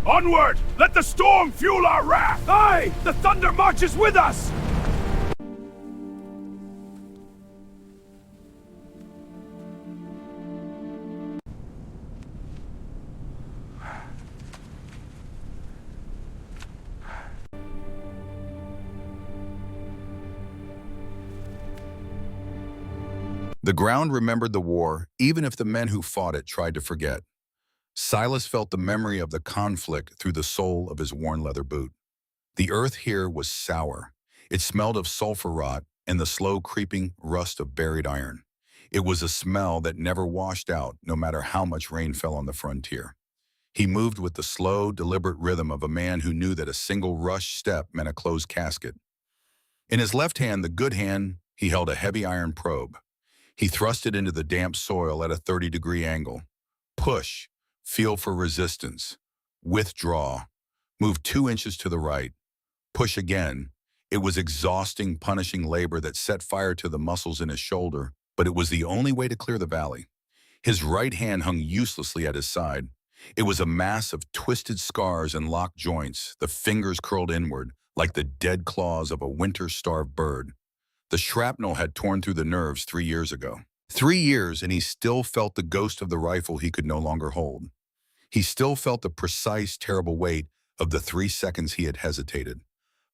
Onward! Let the storm fuel our wrath! Aye! The thunder marches with us! The ground remembered the war, even if the men who fought it tried to forget. Silas felt the memory of the conflict through the sole of his worn leather boot. The earth here was sour. It smelled of sulfur rot and the slow creeping rust of buried iron. It was a smell that never washed out, no matter how much rain fell on the frontier. He moved with the slow, deliberate rhythm of a man who knew that a single rush step meant a closed casket. In his left hand, the good hand, he held a heavy iron probe. He thrust it into the damp soil at a 30-degree angle. Push, feel for resistance. Withdraw, move 2 inches to the right. Push again. It was exhausting, punishing labor that set fire to the muscles in his shoulder, but it was the only way to clear the valley. His right hand hung uselessly at his side. It was a mass of twisted scars and locked joints, the fingers curled inward, like the dead claws of a winter-starved bird. The shrapnel had torn through the nerves 3 years ago. 3 years, and he still felt the ghost of the rifle he could no longer hold. He still felt the precise, terrible weight of the 3 seconds he had hesitated.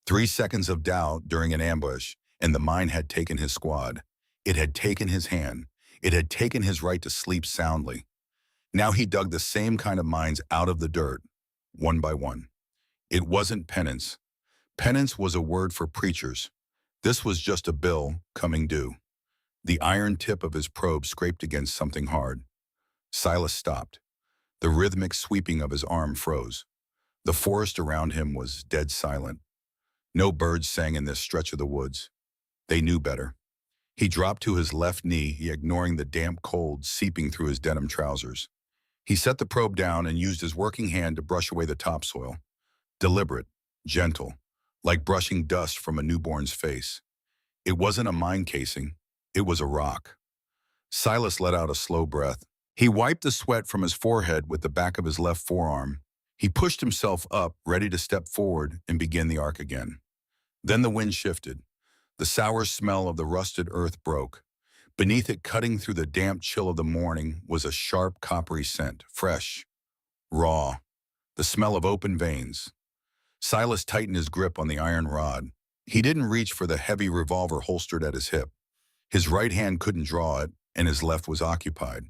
3 seconds of doubt during an ambush, and the mine had taken his squad. It had taken his hand. It had taken his right to sleep soundly. Now he dug the same kind of mines out of the dirt, one by one. It wasn't penance. Penance was a word for preachers. This was just a bill coming due. The iron tip of his probe scraped against something hard. Silas stopped. The rhythmic sweeping of his arm froze. The forest around him was dead silent. No birds sang in this stretch of the woods. They knew better. He dropped to his left knee, ignoring the damp cold seeping through his denim trousers. He set the probe down and used his working hand to brush away the topsoil. Deliberate, gentle, like brushing dust from a newborn's face. It wasn't a mine casing. It was a rock. Silas let out a slow breath. He wiped the sweat from his forehead with the back of his left forearm. He pushed himself up, ready to step forward and begin the arc again. Then the wind shifted. The sour smell of the rusted earth broke. Beneath it, cutting through the damp chill of the morning, was a sharp, coppery scent, fresh, raw, the smell of open veins. Silas tightened his grip on the iron rod. He didn't reach for the heavy revolver holstered at his hip. His right hand couldn't draw it, and his left was occupied.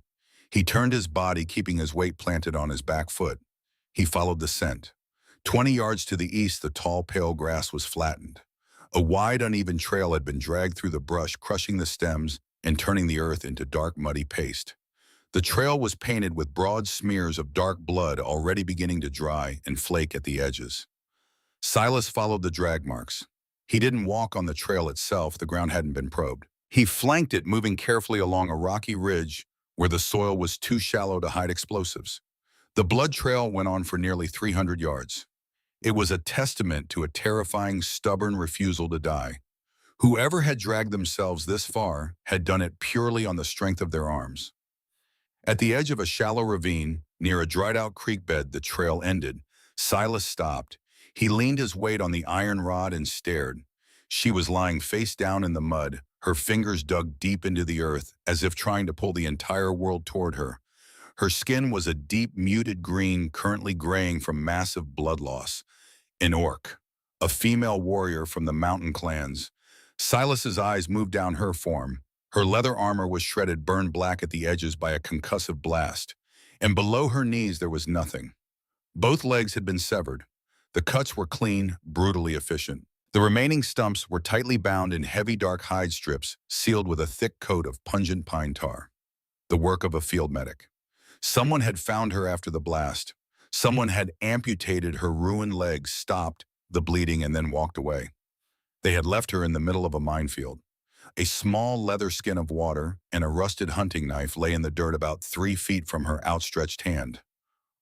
He turned his body, keeping his weight planted on his back foot. He followed the scent. 20 yards to the east, the tall, pale grass was flattened. A wide, uneven trail had been dragged through the brush, crushing the stems and turning the earth into dark, muddy paste. The trail was painted with broad smears of dark blood already beginning to dry and flake at the edges. Silas followed the drag marks. He didn't walk on the trail itself, the ground hadn't been probed. He flanked it, moving carefully along a rocky ridge where the soil was too shallow to hide explosives. The blood trail went on for nearly 300 yards. It was a testament to a terrifying, stubborn refusal to die. Whoever had dragged themselves this far had done it purely on the strength of their arms. At the edge of a shallow ravine, near a dried-out creek bed, the trail ended. Silas stopped. He leaned his weight on the iron rod and stared. She was lying face down in the mud, her fingers dug deep into the earth, as if trying to pull the entire world toward her. Her skin was a deep, muted green, currently graying from massive blood loss. An orc, a female warrior from the mountain clans. Silas's eyes moved down her form. Her leather armor was shredded, burned black at the edges by a concussive blast. And below her knees there was nothing. Both legs had been severed. The cuts were clean, brutally efficient. The remaining stumps were tightly bound in heavy dark hide strips, sealed with a thick coat of pungent pine tar. The work of a field medic. Someone had found her after the blast. Someone had amputated her ruined legs, stopped the bleeding, and then walked away. They had left her in the middle of a minefield. A small leather skin of water and a rusted hunting knife lay in the dirt about 3 feet from her outstretched hand.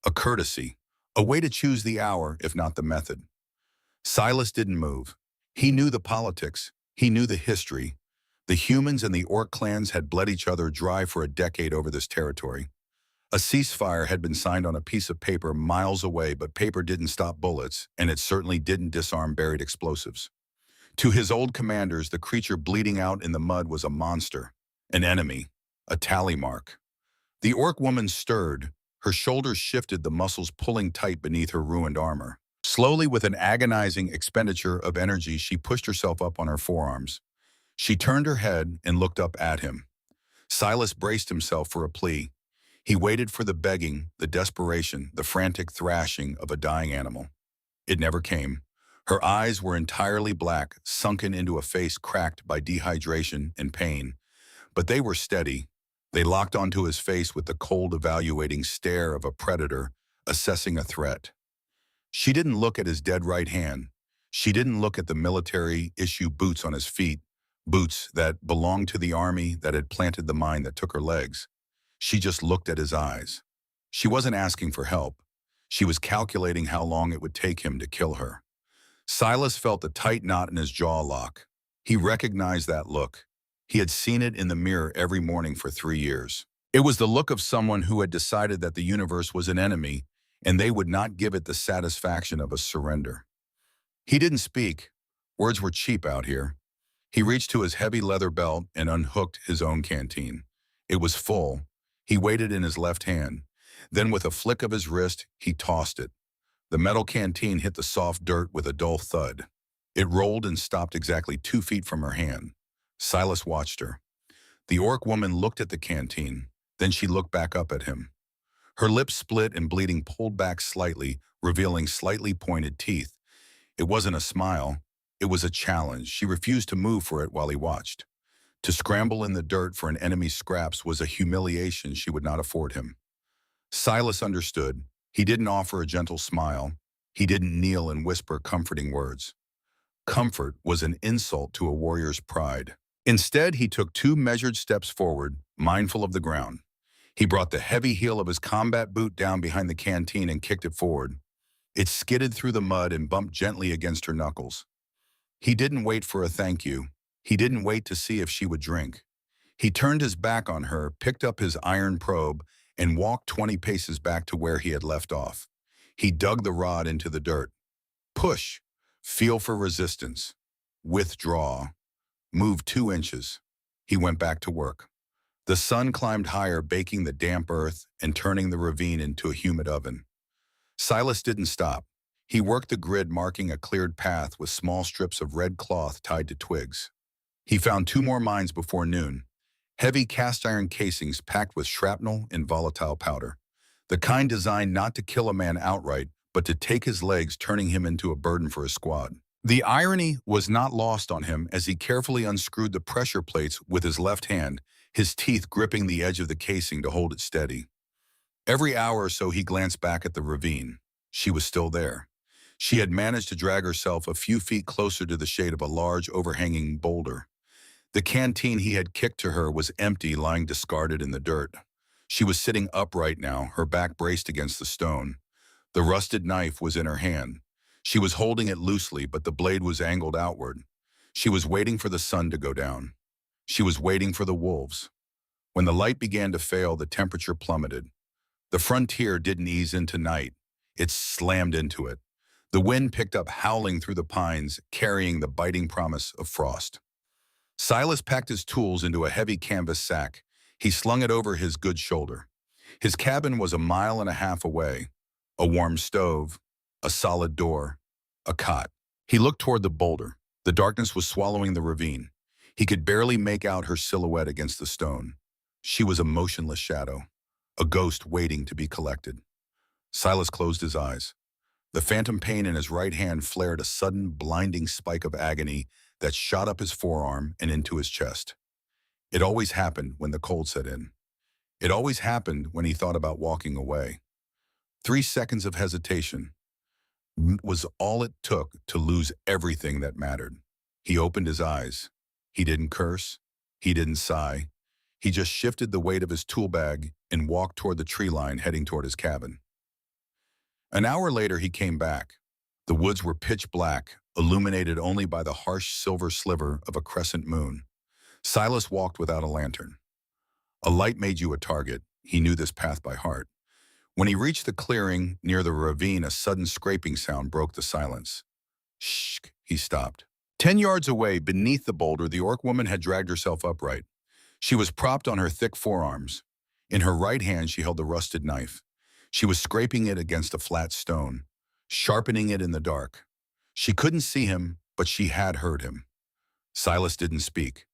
A courtesy, a way to choose the hour, if not the method. Silas didn't move. He knew the politics. He knew the history. The humans and the orc clans had bled each other dry for a decade over this territory. A ceasefire had been signed on a piece of paper miles away, but paper didn't stop bullets, and it certainly didn't disarm buried explosives. To his old commanders, the creature bleeding out in the mud was a monster, an enemy, a tally mark. The orc woman stirred. Her shoulders shifted, the muscles pulling tight beneath her ruined armor. Slowly, with an agonizing expenditure of energy, she pushed herself up on her forearms. She turned her head and looked up at him. Silas braced himself for a plea. He waited for the begging, the desperation, the frantic thrashing of a dying animal. It never came. Her eyes were entirely black, sunken into a face cracked by dehydration and pain. But they were steady. They locked onto his face with the cold, evaluating stare of a predator assessing a threat. She didn't look at his dead right hand. She didn't look at the military-issue boots on his feet, boots that belonged to the army that had planted the mine that took her legs. She just looked at his eyes. She wasn't asking for help. She was calculating how long it would take him to kill her. Silas felt a tight knot in his jaw lock. He recognized that look. He had seen it in the mirror every morning for 3 years. It was the look of someone who had decided that the universe was an enemy, and they would not give it the satisfaction of a surrender. He didn't speak. Words were cheap out here. He reached to his heavy leather belt and unhooked his own canteen. It was full. He weighed it in his left hand. Then with a flick of his wrist, he tossed it. The metal canteen hit the soft dirt with a dull thud. It rolled and stopped exactly 2 feet from her hand. Silas watched her. The orc woman looked at the canteen. Then she looked back up at him. Her lips split and bleeding pulled back slightly, revealing slightly pointed teeth. It wasn't a smile. It was a challenge. She refused to move for it while he watched. To scramble in the dirt for an enemy's scraps was a humiliation she would not afford him. Silas understood. He didn't offer a gentle smile. He didn't kneel and whisper comforting words. Comfort was an insult to a warrior's pride. Instead, he took 2 measured steps forward, mindful of the ground. He brought the heavy heel of his combat boot down behind the canteen and kicked it forward. It skidded through the mud and bumped gently against her knuckles. He didn't wait for a thank you. He didn't wait to see if she would drink. He turned his back on her, picked up his iron probe, and walked 20 paces back to where he had left off. He dug the rod into the dirt. Push. Feel for resistance. Withdraw. Move 2 inches. He went back to work. The sun climbed higher, baking the damp earth and turning the ravine into a humid oven. Silas didn't stop. He worked the grid, marking a cleared path with small strips of red cloth tied to twigs. He found 2 more mines before noon. Heavy cast-iron casings packed with shrapnel and volatile powder. The kind designed not to kill a man outright, but to take his legs, turning him into a burden for his squad. The irony was not lost on him as he carefully unscrewed the pressure plates with his left hand, his teeth gripping the edge of the casing to hold it steady. Every hour or so he glanced back at the ravine. She was still there. She had managed to drag herself a few feet closer to the shade of a large overhanging boulder. The canteen he had kicked to her was empty, lying discarded in the dirt. She was sitting upright now, her back braced against the stone. The rusted knife was in her hand. She was holding it loosely, but the blade was angled outward. She was waiting for the sun to go down. She was waiting for the wolves. When the light began to fail, the temperature plummeted. The frontier didn't ease into night. It slammed into it. The wind picked up, howling through the pines, carrying the biting promise of frost. Silas packed his tools into a heavy canvas sack. He slung it over his good shoulder. His cabin was 1.5 miles away. A warm stove, a solid door, a cot. He looked toward the boulder. The darkness was swallowing the ravine. He could barely make out her silhouette against the stone. She was a motionless shadow, a ghost waiting to be collected. Silas closed his eyes. The phantom pain in his right hand flared, a sudden, blinding spike of agony that shot up his forearm and into his chest. It always happened when the cold set in. It always happened when he thought about walking away. 3 seconds of hesitation was all it took to lose everything that mattered. He opened his eyes. He didn't curse. He didn't sigh. He just shifted the weight of his tool bag and walked toward the tree line, heading toward his cabin. An hour later, he came back. The woods were pitch black, illuminated only by the harsh silver sliver of a crescent moon. Silas walked without a lantern. A light made you a target. He knew this path by heart. When he reached the clearing near the ravine, a sudden scraping sound broke the silence. Shh, he stopped. 10 yards away, beneath the boulder, the orc woman had dragged herself upright. She was propped on her thick forearms. In her right hand, she held the rusted knife. She was scraping it against a flat stone, sharpening it in the dark. She couldn't see him, but she had heard him. Silas didn't speak.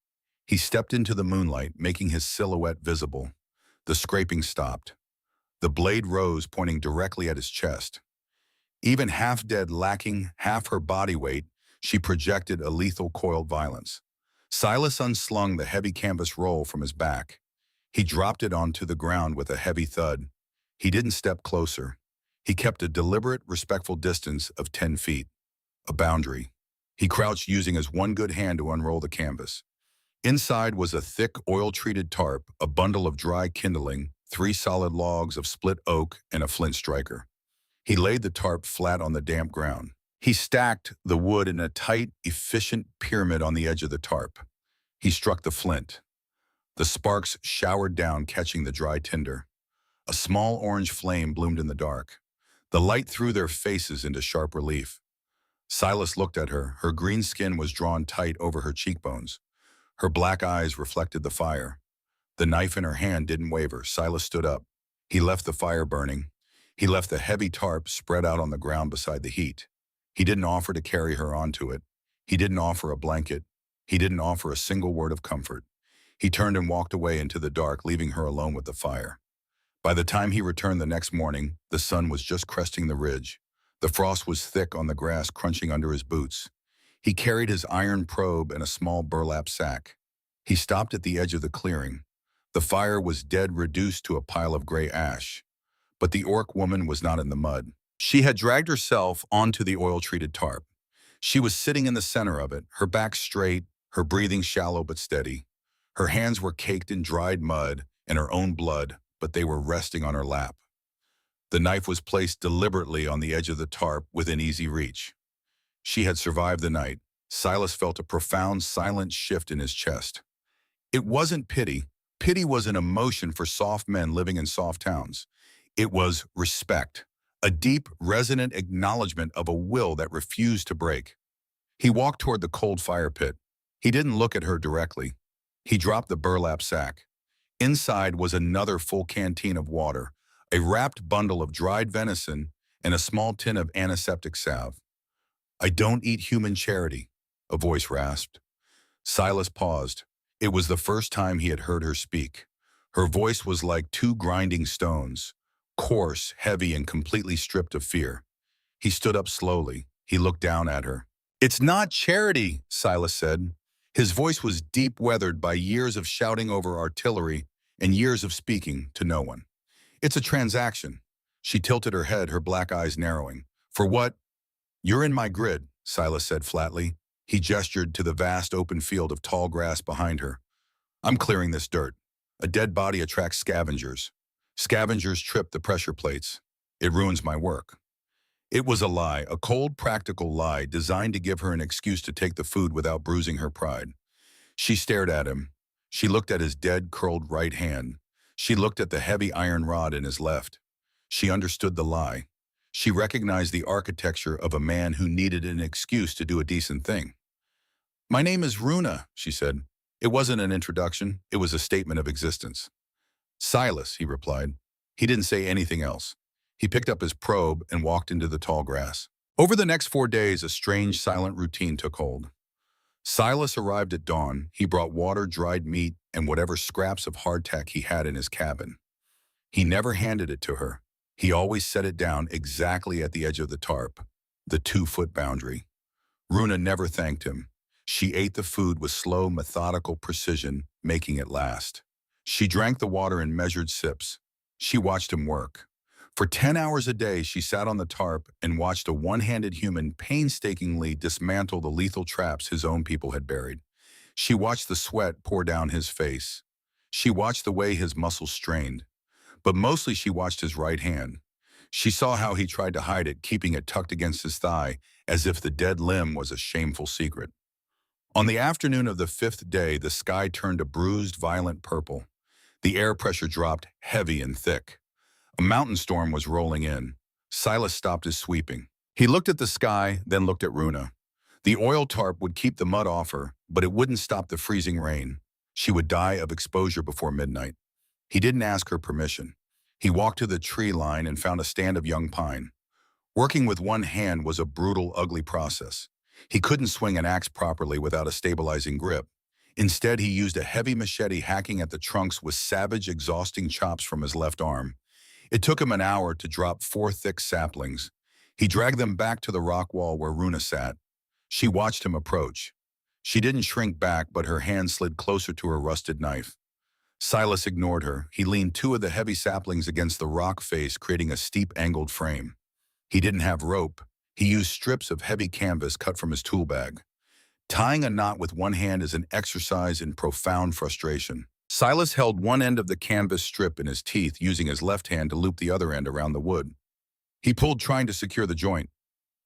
He stepped into the moonlight, making his silhouette visible. The scraping stopped. The blade rose, pointing directly at his chest. Even half dead, lacking half her body weight, she projected a lethal coiled violence. Silas unslung the heavy canvas roll from his back. He dropped it onto the ground with a heavy thud. He didn't step closer. He kept a deliberate, respectful distance of 10 feet. A boundary. He crouched, using his one good hand to unroll the canvas. Inside was a thick, oil-treated tarp, a bundle of dry kindling, 3 solid logs of split oak, and a flint striker. He laid the tarp flat on the damp ground. He stacked the wood in a tight, efficient pyramid on the edge of the tarp. He struck the flint. The sparks showered down, catching the dry tinder. A small orange flame bloomed in the dark. The light threw their faces into sharp relief. Silas looked at her. Her green skin was drawn tight over her cheekbones. Her black eyes reflected the fire. The knife in her hand didn't waver. Silas stood up. He left the fire burning. He left the heavy tarp spread out on the ground beside the heat. He didn't offer to carry her onto it. He didn't offer a blanket. He didn't offer a single word of comfort. He turned and walked away into the dark, leaving her alone with the fire. By the time he returned the next morning, the sun was just cresting the ridge. The frost was thick on the grass, crunching under his boots. He carried his iron probe and a small burlap sack. He stopped at the edge of the clearing. The fire was dead, reduced to a pile of gray ash. But the orc woman was not in the mud. She had dragged herself onto the oil-treated tarp. She was sitting in the center of it, her back straight, her breathing shallow but steady. Her hands were caked in dried mud and her own blood, but they were resting on her lap. The knife was placed deliberately on the edge of the tarp within easy reach. She had survived the night. Silas felt a profound, silent shift in his chest. It wasn't pity. Pity was an emotion for soft men living in soft towns. It was respect, a deep, resonant acknowledgement of a will that refused to break. He walked toward the cold fire pit. He didn't look at her directly. He dropped the burlap sack. Inside was another full canteen of water, a wrapped bundle of dried venison, and a small tin of antiseptic salve. "I don't eat human charity," a voice rasped. Silas paused. It was the first time he had heard her speak. Her voice was like 2 grinding stones, coarse, heavy, and completely stripped of fear. He stood up slowly. He looked down at her. "It's not charity," Silas said. His voice was deep, weathered by years of shouting over artillery and years of speaking to no one. "It's a transaction." She tilted her head, her black eyes narrowing. "For what?" "You're in my grid," Silas said flatly. He gestured to the vast open field of tall grass behind her. "I'm clearing this dirt. A dead body attracts scavengers. Scavengers trip the pressure plates. It ruins my work." It was a lie, a cold, practical lie designed to give her an excuse to take the food without bruising her pride. She stared at him. She looked at his dead, curled right hand. She looked at the heavy iron rod in his left. She understood the lie. She recognized the architecture of a man who needed an excuse to do a decent thing. "My name is Runa," she said. It wasn't an introduction. It was a statement of existence. "Silas," he replied. He didn't say anything else. He picked up his probe and walked into the tall grass. Over the next 4 days, a strange, silent routine took hold. Silas arrived at dawn. He brought water, dried meat, and whatever scraps of hardtack he had in his cabin. He never handed it to her. He always set it down exactly at the edge of the tarp, the 2-foot boundary. Runa never thanked him. She ate the food with slow, methodical precision, making it last. She drank the water in measured sips. She watched him work. For 10 hours a day, she sat on the tarp and watched a one-handed human painstakingly dismantle the lethal traps his own people had buried. She watched the sweat pour down his face. She watched the way his muscles strained. But mostly she watched his right hand. She saw how he tried to hide it, keeping it tucked against his thigh, as if the dead limb was a shameful secret. On the afternoon of the 5th day, the sky turned a bruised, violent purple. The air pressure dropped heavy and thick. A mountain storm was rolling in. Silas stopped his sweeping. He looked at the sky, then looked at Runa. The oil tarp would keep the mud off her, but it wouldn't stop the freezing rain. She would die of exposure before midnight. He didn't ask her permission. He walked to the tree line and found a stand of young pine. Working with one hand was a brutal, ugly process. He couldn't swing an axe properly without a stabilizing grip. Instead, he used a heavy machete hacking at the trunks with savage, exhausting chops from his left arm. It took him an hour to drop 4 thick saplings. He dragged them back to the rock wall where Runa sat. She watched him approach. She didn't shrink back, but her hand slid closer to her rusted knife. Silas ignored her. He leaned 2 of the heavy saplings against the rock face, creating a steep, angled frame. He didn't have rope. He used strips of heavy canvas cut from his tool bag. Tying a knot with one hand is an exercise in profound frustration. Silas held one end of the canvas strip in his teeth, using his left hand to loop the other end around the wood. He pulled, trying to secure the joint.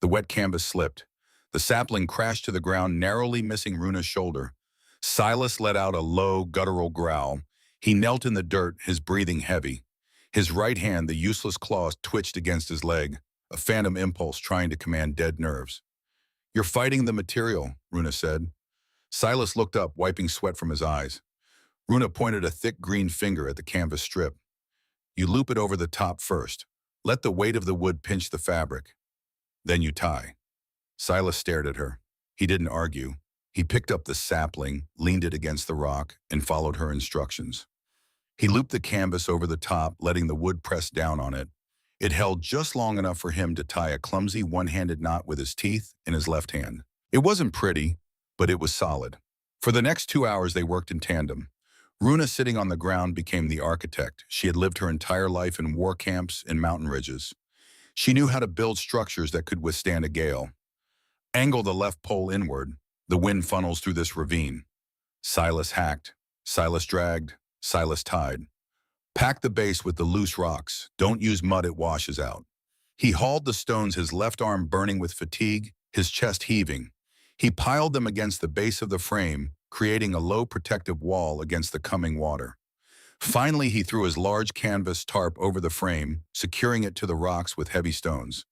The wet canvas slipped. The sapling crashed to the ground, narrowly missing Runa's shoulder. Silas let out a low, guttural growl. He knelt in the dirt, his breathing heavy. His right hand, the useless claws, twitched against his leg, a phantom impulse trying to command dead nerves. "You're fighting the material," Runa said. Silas looked up, wiping sweat from his eyes. Runa pointed a thick green finger at the canvas strip. "You loop it over the top first. Let the weight of the wood pinch the fabric. Then you tie." Silas stared at her. He didn't argue. He picked up the sapling, leaned it against the rock, and followed her instructions. He looped the canvas over the top, letting the wood press down on it. It held just long enough for him to tie a clumsy one-handed knot with his teeth in his left hand. It wasn't pretty, but it was solid. For the next 2 hours, they worked in tandem. Runa, sitting on the ground, became the architect. She had lived her entire life in war camps and mountain ridges. She knew how to build structures that could withstand a gale. Angle the left pole inward. The wind funnels through this ravine. Silas hacked. Silas dragged. Silas tied. Pack the base with the loose rocks. Don't use mud, it washes out. He hauled the stones, his left arm burning with fatigue, his chest heaving. He piled them against the base of the frame, creating a low protective wall against the coming water. Finally, he threw his large canvas tarp over the frame, securing it to the rocks with heavy stones.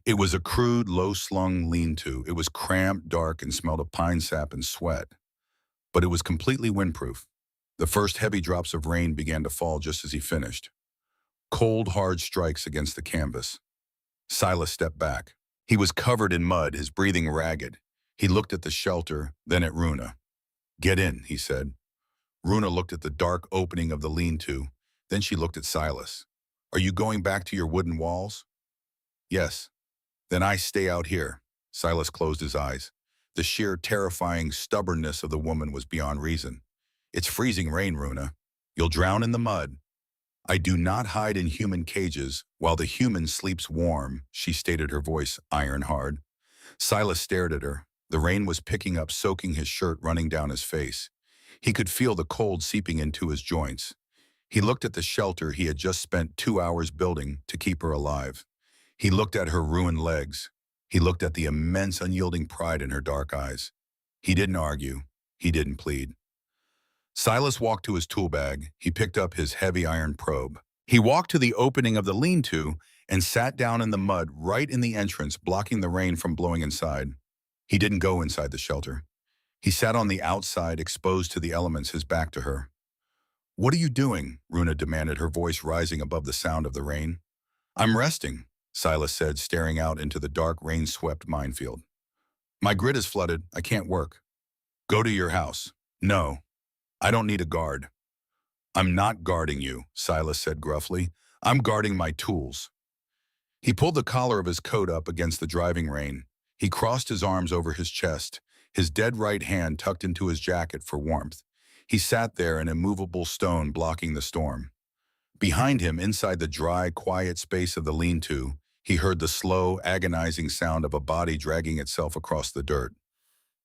It was a crude, low-slung lean-to. It was cramped, dark, and smelled of pine sap and sweat. But it was completely windproof. The first heavy drops of rain began to fall just as he finished. Cold, hard strikes against the canvas. Silas stepped back. He was covered in mud, his breathing ragged. He looked at the shelter, then at Runa. "Get in," he said. Runa looked at the dark opening of the lean-to. Then she looked at Silas. "Are you going back to your wooden walls?" "Yes." "Then I stay out here." Silas closed his eyes. The sheer, terrifying stubbornness of the woman was beyond reason. "It's freezing rain, Runa. You'll drown in the mud." "I do not hide in human cages while the human sleeps warm," she stated, her voice iron hard. Silas stared at her. The rain was picking up, soaking his shirt, running down his face. He could feel the cold seeping into his joints. He looked at the shelter he had just spent 2 hours building to keep her alive. He looked at her ruined legs. He looked at the immense, unyielding pride in her dark eyes. He didn't argue. He didn't plead. Silas walked to his tool bag. He picked up his heavy iron probe. He walked to the opening of the lean-to and sat down in the mud right in the entrance, blocking the rain from blowing inside. He didn't go inside the shelter. He sat on the outside, exposed to the elements, his back to her. "What are you doing?" Runa demanded, her voice rising above the sound of the rain. "I'm resting," Silas said, staring out into the dark, rain-swept minefield. "My grid is flooded. I can't work." "Go to your house." "No. I don't need a guard." "I'm not guarding you," Silas said gruffly. "I'm guarding my tools." He pulled the collar of his coat up against the driving rain. He crossed his arms over his chest, his dead right hand tucked into his jacket for warmth. He sat there, an immovable stone blocking the storm. Behind him, inside the dry, quiet space of the lean-to, he heard the slow, agonizing sound of a body dragging itself across the dirt.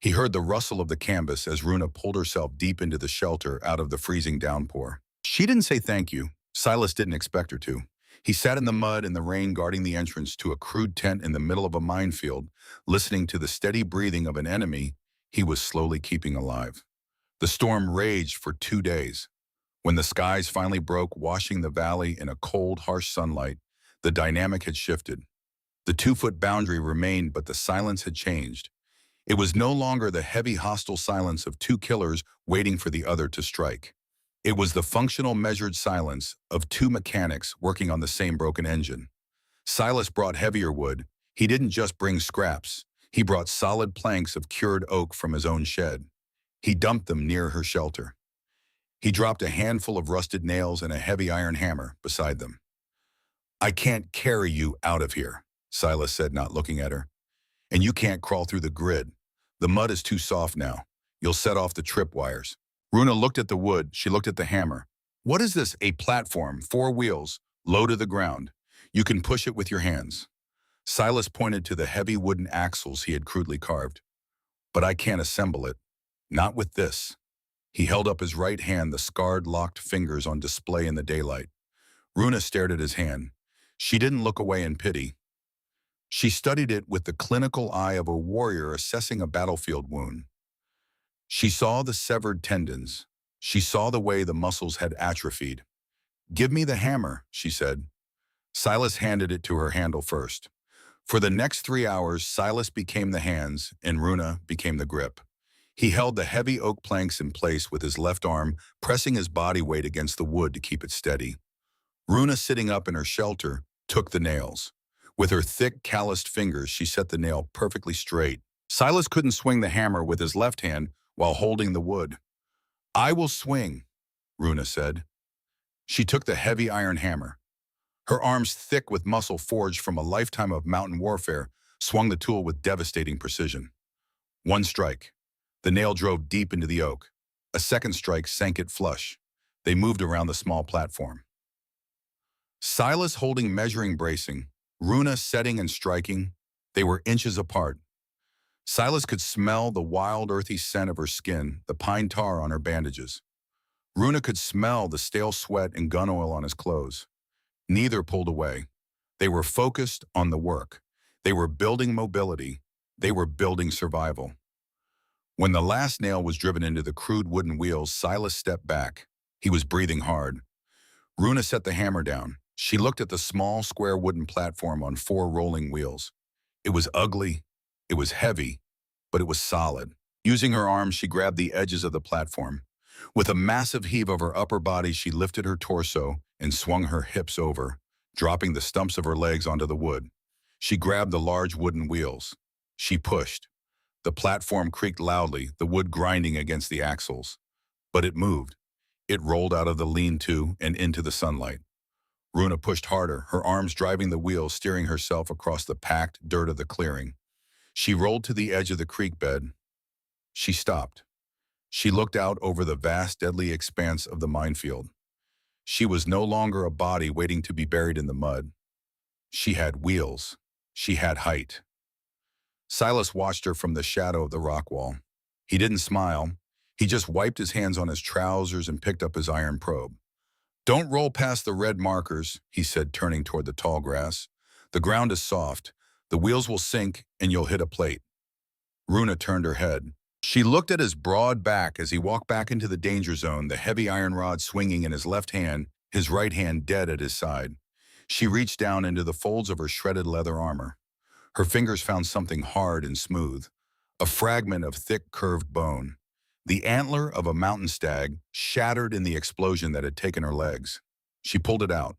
He heard the rustle of the canvas as Runa pulled herself deep into the shelter out of the freezing downpour. She didn't say thank you. Silas didn't expect her to. He sat in the mud and the rain, guarding the entrance to a crude tent in the middle of a minefield, listening to the steady breathing of an enemy he was slowly keeping alive. The storm raged for 2 days. When the skies finally broke, washing the valley in a cold, harsh sunlight, the dynamic had shifted. The 2-foot boundary remained, but the silence had changed. It was no longer the heavy, hostile silence of two killers waiting for the other to strike. It was the functional, measured silence of two mechanics working on the same broken engine. Silas brought heavier wood. He didn't just bring scraps. He brought solid planks of cured oak from his own shed. He dumped them near her shelter. He dropped a handful of rusted nails and a heavy iron hammer beside them. "I can't carry you out of here," Silas said, not looking at her. "And you can't crawl through the grid. The mud is too soft now. You'll set off the tripwires." Runa looked at the wood. She looked at the hammer. "What is this?" "A platform, 4 wheels, low to the ground. You can push it with your hands." Silas pointed to the heavy wooden axles he had crudely carved. "But I can't assemble it. Not with this." He held up his right hand, the scarred, locked fingers on display in the daylight. Runa stared at his hand. She didn't look away in pity. She studied it with the clinical eye of a warrior assessing a battlefield wound. She saw the severed tendons. She saw the way the muscles had atrophied. "Give me the hammer," she said. Silas handed it to her handle first. For the next 3 hours, Silas became the hands and Runa became the grip. He held the heavy oak planks in place with his left arm, pressing his body weight against the wood to keep it steady. Runa, sitting up in her shelter, took the nails. With her thick, calloused fingers, she set the nail perfectly straight. Silas couldn't swing the hammer with his left hand while holding the wood. "I will swing," Runa said. She took the heavy iron hammer. Her arms, thick with muscle forged from a lifetime of mountain warfare, swung the tool with devastating precision. One strike. The nail drove deep into the oak. A second strike sank it flush. They moved around the small platform. Silas holding measuring bracing, Runa setting and striking. They were inches apart. Silas could smell the wild, earthy scent of her skin, the pine tar on her bandages. Runa could smell the stale sweat and gun oil on his clothes. Neither pulled away. They were focused on the work. They were building mobility. They were building survival. When the last nail was driven into the crude wooden wheels, Silas stepped back. He was breathing hard. Runa set the hammer down. She looked at the small, square wooden platform on 4 rolling wheels. It was ugly. It was heavy, but it was solid. Using her arms, she grabbed the edges of the platform. With a massive heave of her upper body, she lifted her torso and swung her hips over, dropping the stumps of her legs onto the wood. She grabbed the large wooden wheels. She pushed. The platform creaked loudly, the wood grinding against the axles. But it moved. It rolled out of the lean-to and into the sunlight. Runa pushed harder, her arms driving the wheels, steering herself across the packed dirt of the clearing. She rolled to the edge of the creek bed. She stopped. She looked out over the vast, deadly expanse of the minefield. She was no longer a body waiting to be buried in the mud. She had wheels. She had height. Silas watched her from the shadow of the rock wall. He didn't smile. He just wiped his hands on his trousers and picked up his iron probe. "Don't roll past the red markers," he said, turning toward the tall grass. "The ground is soft. The wheels will sink, and you'll hit a plate." Runa turned her head. She looked at his broad back as he walked back into the danger zone, the heavy iron rod swinging in his left hand, his right hand dead at his side. She reached down into the folds of her shredded leather armor. Her fingers found something hard and smooth, a fragment of thick, curved bone. The antler of a mountain stag, shattered in the explosion that had taken her legs. She pulled it out.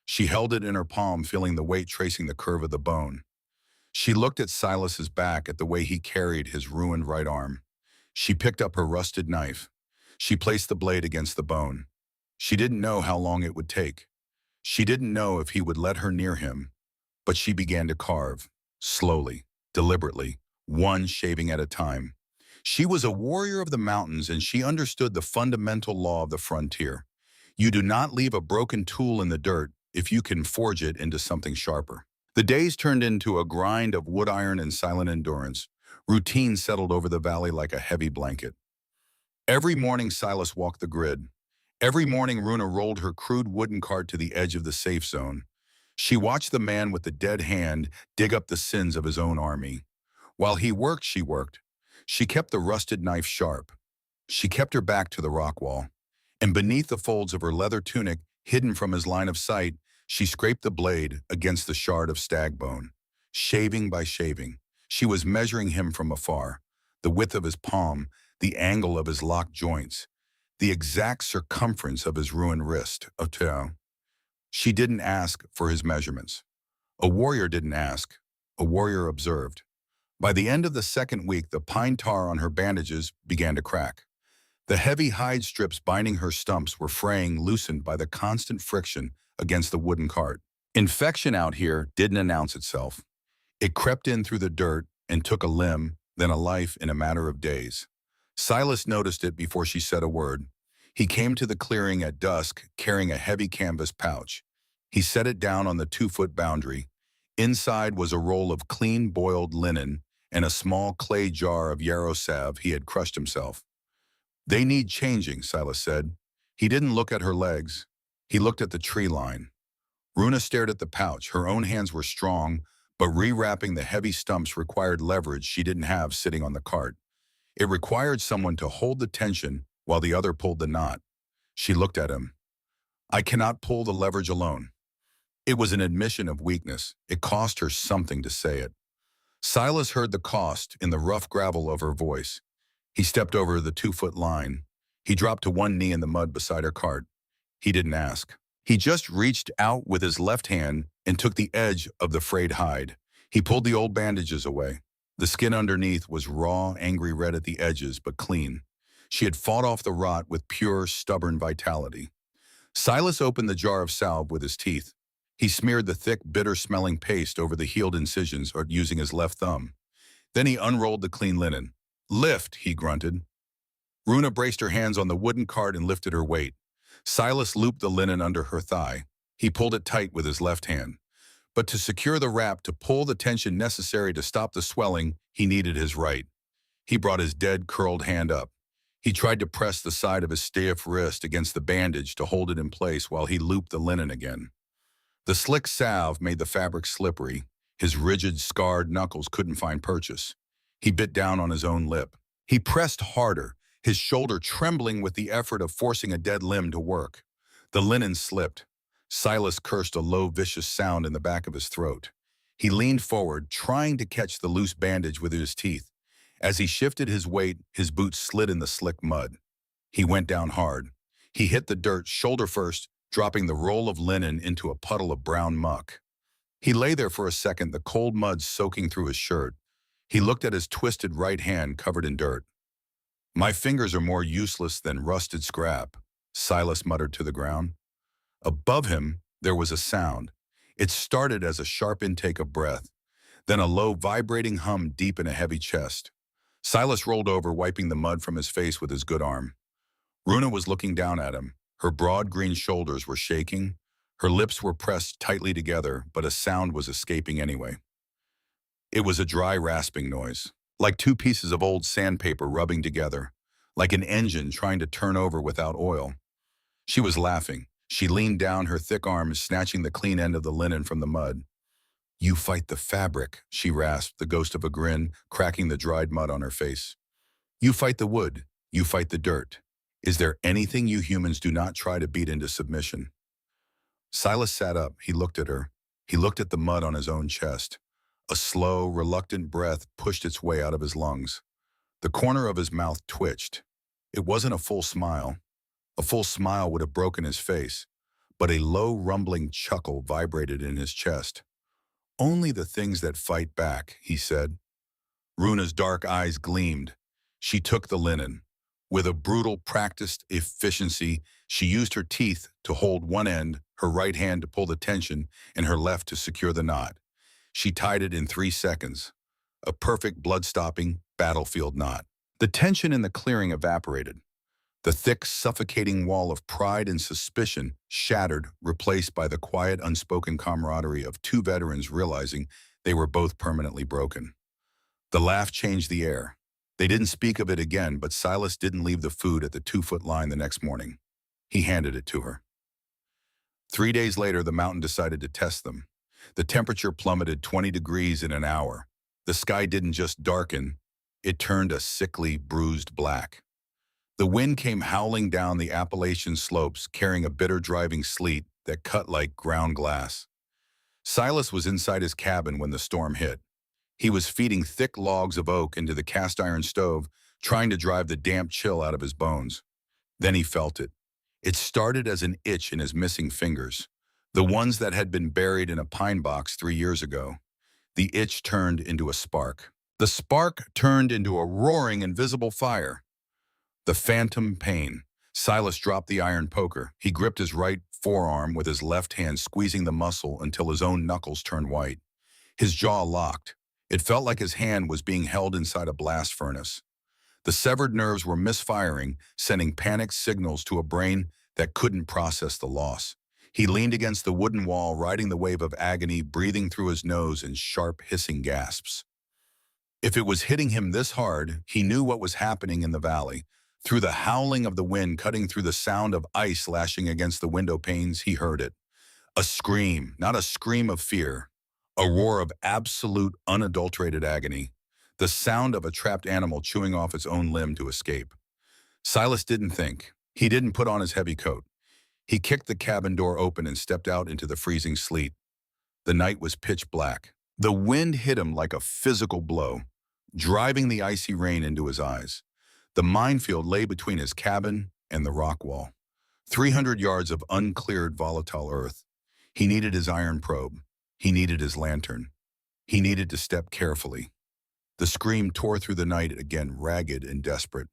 She held it in her palm, feeling the weight tracing the curve of the bone. She looked at Silas's back, at the way he carried his ruined right arm. She picked up her rusted knife. She placed the blade against the bone. She didn't know how long it would take. She didn't know if he would let her near him, but she began to carve, slowly, deliberately, one shaving at a time. She was a warrior of the mountains, and she understood the fundamental law of the frontier. You do not leave a broken tool in the dirt if you can forge it into something sharper. The days turned into a grind of wood iron and silent endurance. Routine settled over the valley like a heavy blanket. Every morning, Silas walked the grid. Every morning, Runa rolled her crude wooden cart to the edge of the safe zone. She watched the man with the dead hand dig up the sins of his own army. While he worked, she worked. She kept the rusted knife sharp. She kept her back to the rock wall. And beneath the folds of her leather tunic, hidden from his line of sight, she scraped the blade against the shard of stag bone. Shaving by shaving, she was measuring him from afar, the width of his palm, the angle of his locked joints, the exact circumference of his ruined wrist. She didn't ask for his measurements. A warrior didn't ask. A warrior observed. By the end of the second week, the pine tar on her bandages began to crack. The heavy hide strips binding her stumps were fraying, loosened by the constant friction against the wooden cart. Infection out here didn't announce itself. It crept in through the dirt and took a limb, then a life in a matter of days. Silas noticed it before she said a word. He came to the clearing at dusk, carrying a heavy canvas pouch. He set it down on the 2-foot boundary. Inside was a roll of clean boiled linen and a small clay jar of yarrow salve he had crushed himself. "They need changing," Silas said. He didn't look at her legs. He looked at the tree line. Runa stared at the pouch. Her own hands were strong, but rewrapping the heavy stumps required leverage she didn't have sitting on the cart. It required someone to hold the tension while the other pulled the knot. She looked at him. "I cannot pull the leverage alone." It was an admission of weakness. It cost her something to say it. Silas heard the cost in the rough gravel of her voice. He stepped over the 2-foot line. He dropped to one knee in the mud beside her cart. He didn't ask. He just reached out with his left hand and took the edge of the frayed hide. He pulled the old bandages away. The skin underneath was raw, angry red at the edges, but clean. She had fought off the rot with pure, stubborn vitality. Silas opened the jar of salve with his teeth. He smeared the thick, bitter-smelling paste over the healed incisions using his left thumb. Then he unrolled the clean linen. "Lift," he grunted. Runa braced her hands on the wooden cart and lifted her weight. Silas looped the linen under her thigh. He pulled it tight with his left hand. But to secure the wrap, to pull the tension necessary to stop the swelling, he needed his right. He brought his dead, curled hand up. He tried to press the side of his stiff wrist against the bandage to hold it in place while he looped the linen again. The slick salve made the fabric slippery. His rigid, scarred knuckles couldn't find purchase. He bit down on his own lip. He pressed harder, his shoulder trembling with the effort of forcing a dead limb to work. The linen slipped. Silas cursed a low, vicious sound in the back of his throat. He leaned forward, trying to catch the loose bandage with his teeth. As he shifted his weight, his boots slid in the slick mud. He went down hard. He hit the dirt shoulder first, dropping the roll of linen into a puddle of brown muck. He lay there for a second, the cold mud soaking through his shirt. He looked at his twisted right hand covered in dirt. "My fingers are more useless than rusted scrap," Silas muttered to the ground. Above him, there was a sound. It started as a sharp intake of breath, then a low, vibrating hum deep in a heavy chest. Silas rolled over, wiping the mud from his face with his good arm. Runa was looking down at him. Her broad green shoulders were shaking. Her lips were pressed tightly together, but a sound was escaping anyway. It was a dry, rasping noise, like two pieces of old sandpaper rubbing together, like an engine trying to turn over without oil. She was laughing. She leaned down, her thick arms snatching the clean end of the linen from the mud. "You fight the fabric," she rasped, the ghost of a grin cracking the dried mud on her face. "You fight the wood. You fight the dirt. Is there anything you humans do not try to beat into submission?" Silas sat up. He looked at her. He looked at the mud on his own chest. A slow, reluctant breath pushed its way out of his lungs. The corner of his mouth twitched. It wasn't a full smile. A full smile would have broken his face, but a low, rumbling chuckle vibrated in his chest. "Only the things that fight back," he said. Runa's dark eyes gleamed. She took the linen. With a brutal, practiced efficiency, she used her teeth to hold one end, her right hand to pull the tension, and her left to secure the knot. She tied it in 3 seconds. A perfect, blood-stopping, battlefield knot. The tension in the clearing evaporated. The thick, suffocating wall of pride and suspicion shattered, replaced by the quiet, unspoken camaraderie of two veterans realizing they were both permanently broken. The laugh changed the air. They didn't speak of it again, but Silas didn't leave the food at the 2-foot line the next morning. He handed it to her. 3 days later, the mountain decided to test them. The temperature plummeted 20 degrees in an hour. The sky didn't just darken, it turned a sickly, bruised black. The wind came howling down the Appalachian slopes, carrying a bitter driving sleet that cut like ground glass. Silas was inside his cabin when the storm hit. He was feeding thick logs of oak into the cast iron stove, trying to drive the damp chill out of his bones. Then he felt it. It started as an itch in his missing fingers, the ones that had been buried in a pine box 3 years ago. The itch turned into a spark. The spark turned into a roaring invisible fire. The phantom pain. Silas dropped the iron poker. He gripped his right forearm with his left hand, squeezing the muscle until his own knuckles turned white. His jaw locked. It felt like his hand was being held inside a blast furnace. The severed nerves were misfiring, sending panic signals to a brain that couldn't process the loss. He leaned against the wooden wall, riding the wave of agony, breathing through his nose in sharp, hissing gasps. If it was hitting him this hard, he knew what was happening in the valley. Through the howling of the wind cutting through the sound of ice lashing against the window panes, he heard it. A scream, not a scream of fear. A roar of absolute, unadulterated agony. The sound of a trapped animal chewing off its own limb to escape. Silas didn't think. He didn't put on his heavy coat. He kicked the cabin door open and stepped out into the freezing sleet. The night was pitch black. The wind hit him like a physical blow, driving the icy rain into his eyes. The minefield lay between his cabin and the rock wall. 300 yards of uncleared volatile earth. He needed his iron probe. He needed his lantern. He needed to step carefully. The scream tore through the night again, ragged and desperate.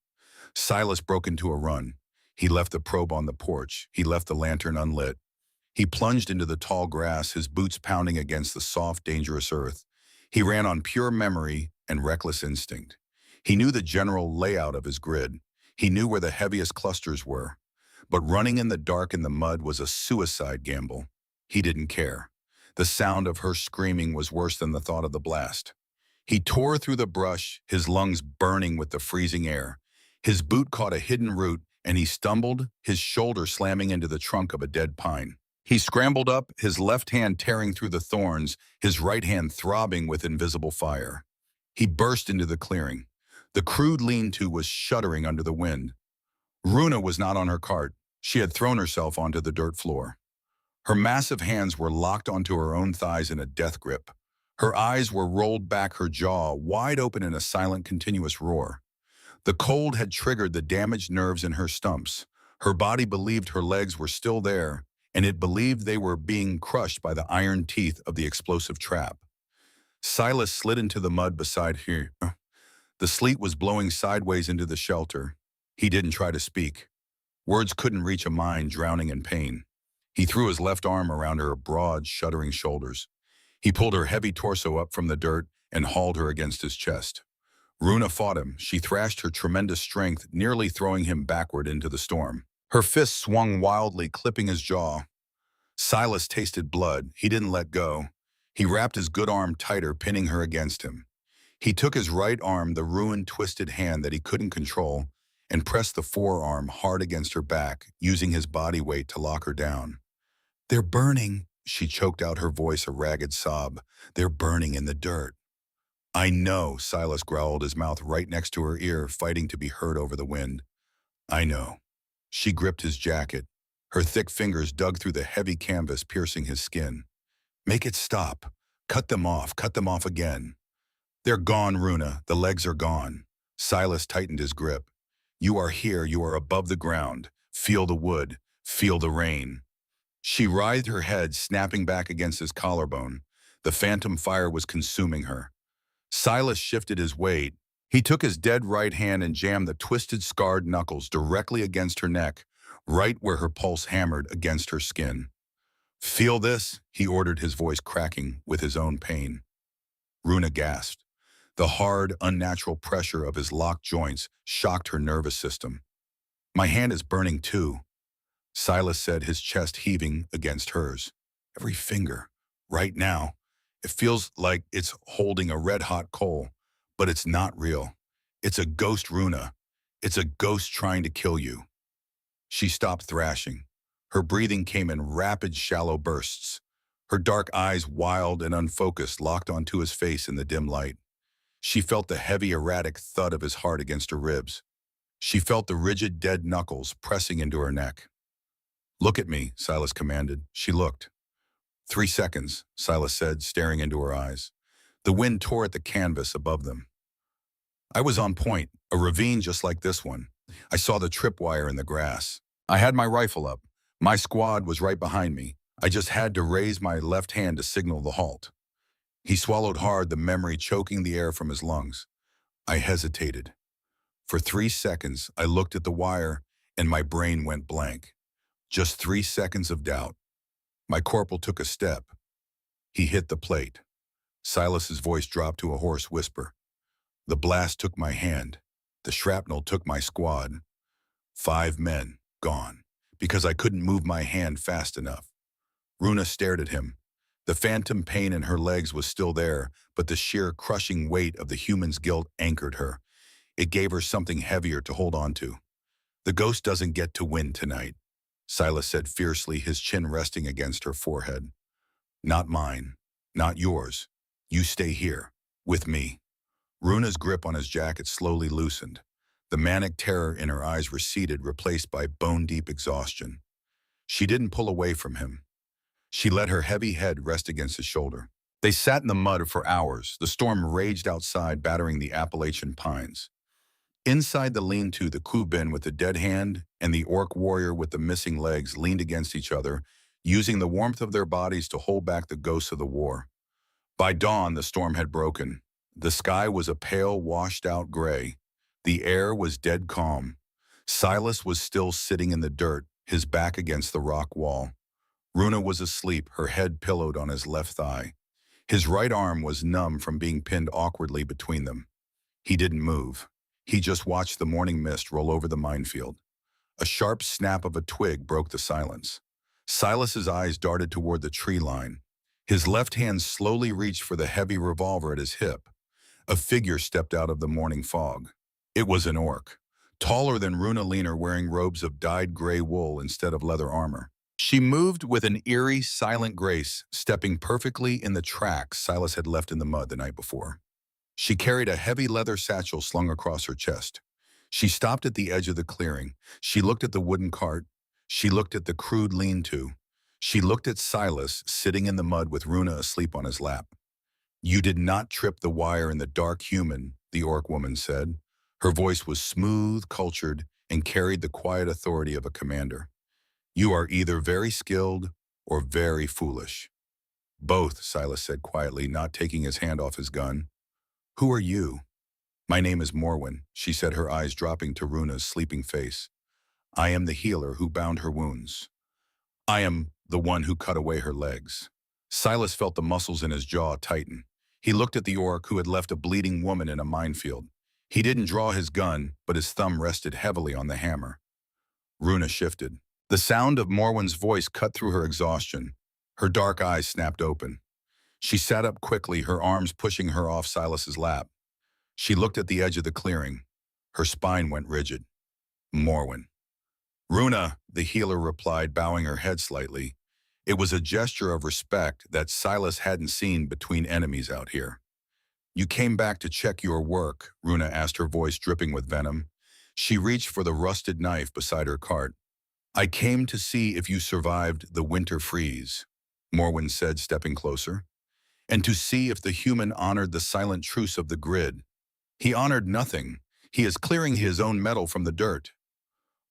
Silas broke into a run. He left the probe on the porch. He left the lantern unlit. He plunged into the tall grass, his boots pounding against the soft, dangerous earth. He ran on pure memory and reckless instinct. He knew the general layout of his grid. He knew where the heaviest clusters were. But running in the dark in the mud was a suicide gamble. He didn't care. The sound of her screaming was worse than the thought of the blast. He tore through the brush, his lungs burning with the freezing air. His boot caught a hidden root, and he stumbled, his shoulder slamming into the trunk of a dead pine. He scrambled up, his left hand tearing through the thorns, his right hand throbbing with invisible fire. He burst into the clearing. The crude lean-to was shuddering under the wind. Runa was not on her cart. She had thrown herself onto the dirt floor. Her massive hands were locked onto her own thighs in a death grip. Her eyes were rolled back, her jaw wide open in a silent, continuous roar. The cold had triggered the damaged nerves in her stumps. Her body believed her legs were still there, and it believed they were being crushed by the iron teeth of the explosive trap. Silas slid into the mud beside her. The sleet was blowing sideways into the shelter. He didn't try to speak. Words couldn't reach a mind drowning in pain. He threw his left arm around her broad, shuddering shoulders. He pulled her heavy torso up from the dirt and hauled her against his chest. Runa fought him. She thrashed her tremendous strength, nearly throwing him backward into the storm. Her fists swung wildly, clipping his jaw. Silas tasted blood. He didn't let go. He wrapped his good arm tighter, pinning her against him. He took his right arm, the ruined, twisted hand that he couldn't control, and pressed the forearm hard against her back, using his body weight to lock her down. "They're burning," she choked out, her voice a ragged sob. "They're burning in the dirt." "I know," Silas growled, his mouth right next to her ear, fighting to be heard over the wind. "I know." She gripped his jacket. Her thick fingers dug through the heavy canvas, piercing his skin. "Make it stop. Cut them off again." "They're gone, Runa. The legs are gone." Silas tightened his grip. "You are here. You are above the ground. Feel the wood. Feel the rain." She writhed her head, snapping back against his collarbone. The phantom fire was consuming her. Silas shifted his weight. He took his dead right hand and jammed the twisted, scarred knuckles directly against her neck, right where her pulse hammered against her skin. "Feel this?" he ordered, his voice cracking with his own pain. Runa gasped. The hard, unnatural pressure of his locked joints shocked her nervous system. "My hand is burning too," Silas said, his chest heaving against hers. "Every finger. Right now. It feels like it's holding a red-hot coal, but it's not real. It's a ghost, Runa. It's a ghost trying to kill you." She stopped thrashing. Her breathing came in rapid, shallow bursts. Her dark eyes, wild and unfocused, locked onto his face in the dim light. She felt the heavy, erratic thud of his heart against her ribs. She felt the rigid, dead knuckles pressing into her neck. "Look at me," Silas commanded. She looked. 3 seconds, Silas said, staring into her eyes. The wind tore at the canvas above them. "I was on point, a ravine just like this one. I saw the tripwire in the grass. I had my rifle up. My squad was right behind me. I just had to raise my left hand to signal the halt." He swallowed hard, the memory choking the air from his lungs. I hesitated. For 3 seconds, I looked at the wire, and my brain went blank. Just 3 seconds of doubt. My corporal took a step. He hit the plate. Silas's voice dropped to a hoarse whisper. The blast took my hand. The shrapnel took my squad. 5 men, gone, because I couldn't move my hand fast enough. Runa stared at him. The phantom pain in her legs was still there, but the sheer crushing weight of the human's guilt anchored her. It gave her something heavier to hold on to. "The ghost doesn't get to win tonight," Silas said fiercely, his chin resting against her forehead. "Not mine. Not yours. You stay here. With me." Runa's grip on his jacket slowly loosened. The manic terror in her eyes receded, replaced by bone-deep exhaustion. She didn't pull away from him. She let her heavy head rest against his shoulder. They sat in the mud for hours. The storm raged outside, battering the Appalachian pines. Inside the lean-to, the Kuban with the dead hand and the orc warrior with the missing legs leaned against each other, using the warmth of their bodies to hold back the ghosts of the war. By dawn, the storm had broken. The sky was a pale, washed-out gray. The air was dead calm. Silas was still sitting in the dirt, his back against the rock wall. Runa was asleep, her head pillowed on his left thigh. His right arm was numb from being pinned awkwardly between them. He didn't move. He just watched the morning mist roll over the minefield. A sharp snap of a twig broke the silence. Silas's eyes darted toward the tree line. His left hand slowly reached for the heavy revolver at his hip. A figure stepped out of the morning fog. It was an orc, taller than Runa Leaner, wearing robes of dyed gray wool instead of leather armor. She moved with an eerie, silent grace, stepping perfectly in the tracks Silas had left in the mud the night before. She carried a heavy leather satchel slung across her chest. She stopped at the edge of the clearing. She looked at the wooden cart. She looked at the crude lean-to. She looked at Silas, sitting in the mud with Runa asleep on his lap. "You did not trip the wire in the dark, human," the orc woman said. Her voice was smooth, cultured, and carried the quiet authority of a commander. "You are either very skilled or very foolish." "Both," Silas said quietly, not taking his hand off his gun. "Who are you?" "My name is Morwen," she said, her eyes dropping to Runa's sleeping face. "I am the healer who bound her wounds. I am the one who cut away her legs." Silas felt the muscles in his jaw tighten. He looked at the orc who had left a bleeding woman in a minefield. He didn't draw his gun, but his thumb rested heavily on the hammer. Runa shifted. The sound of Morwen's voice cut through her exhaustion. Her dark eyes snapped open. She sat up quickly, her arms pushing her off Silas's lap. She looked at the edge of the clearing. Her spine went rigid. "Morwen." "Runa," the healer replied, bowing her head slightly. It was a gesture of respect that Silas hadn't seen between enemies out here. "You came back to check your work," Runa asked, her voice dripping with venom. She reached for the rusted knife beside her cart. "I came to see if you survived the winter freeze," Morwen said, stepping closer. "And to see if the human honored the silent truce of the grid. He honored nothing. He is clearing his own metal from the dirt."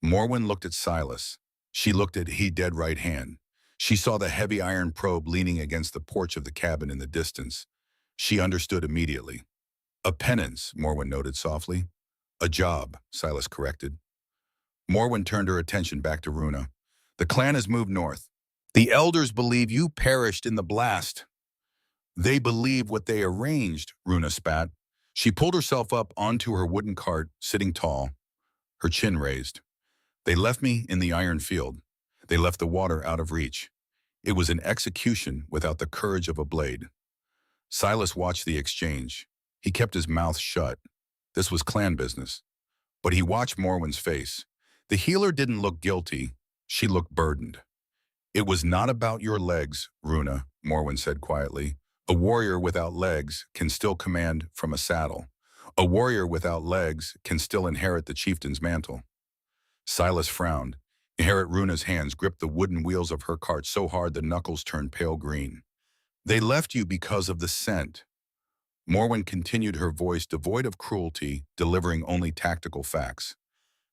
Morwen looked at Silas. She looked at his dead right hand. She saw the heavy iron probe leaning against the porch of the cabin in the distance. She understood immediately. "A penance," Morwen noted softly. "A job," Silas corrected. Morwen turned her attention back to Runa. "The clan has moved north. The elders believe you perished in the blast." "They believe what they arranged," Runa spat. She pulled herself up onto her wooden cart, sitting tall, her chin raised. "They left me in the iron field. They left the water out of reach. It was an execution without the courage of a blade." Silas watched the exchange. He kept his mouth shut. This was clan business. But he watched Morwen's face. The healer didn't look guilty. She looked burdened. "It was not about your legs, Runa," Morwen said quietly. "A warrior without legs can still command from a saddle. A warrior without legs can still inherit the chieftain's mantle. Silas frowned. Inherit Runa's hands gripped the wooden wheels of her cart so hard the knuckles turned pale green. They left you because of the scent. Morwen continued, her voice devoid of cruelty, delivering only tactical facts.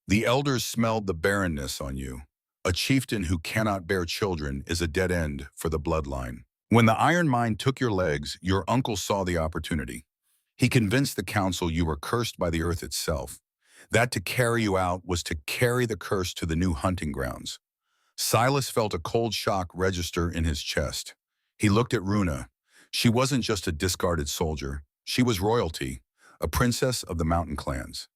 The elders smelled the barrenness on you. A chieftain who cannot bear children is a dead end for the bloodline. When the Iron Mine took your legs, your uncle saw the opportunity. He convinced the council you were cursed by the earth itself. That to carry you out was to carry the curse to the new hunting grounds. Silas felt a cold shock register in his chest. He looked at Runa. She wasn't just a discarded soldier. She was royalty, a princess of the mountain clans.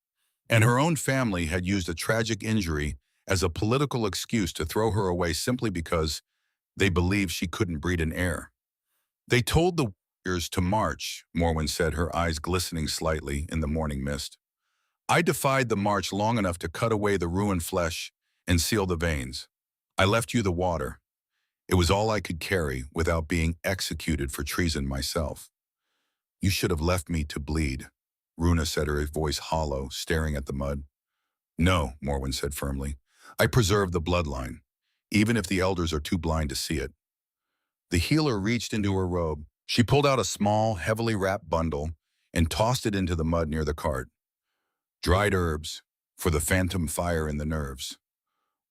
And her own family had used a tragic injury as a political excuse to throw her away simply because they believed she couldn't breed an heir. They told the warriors to march, Morwen said, her eyes glistening slightly in the morning mist. I defied the march long enough to cut away the ruined flesh and seal the veins. I left you the water. It was all I could carry without being executed for treason myself. You should have left me to bleed, Runa said, her voice hollow, staring at the mud. No, Morwen said firmly. I preserve the bloodline, even if the elders are too blind to see it. The healer reached into her robe. She pulled out a small, heavily wrapped bundle and tossed it into the mud near the cart. Dried herbs, for the phantom fire in the nerves.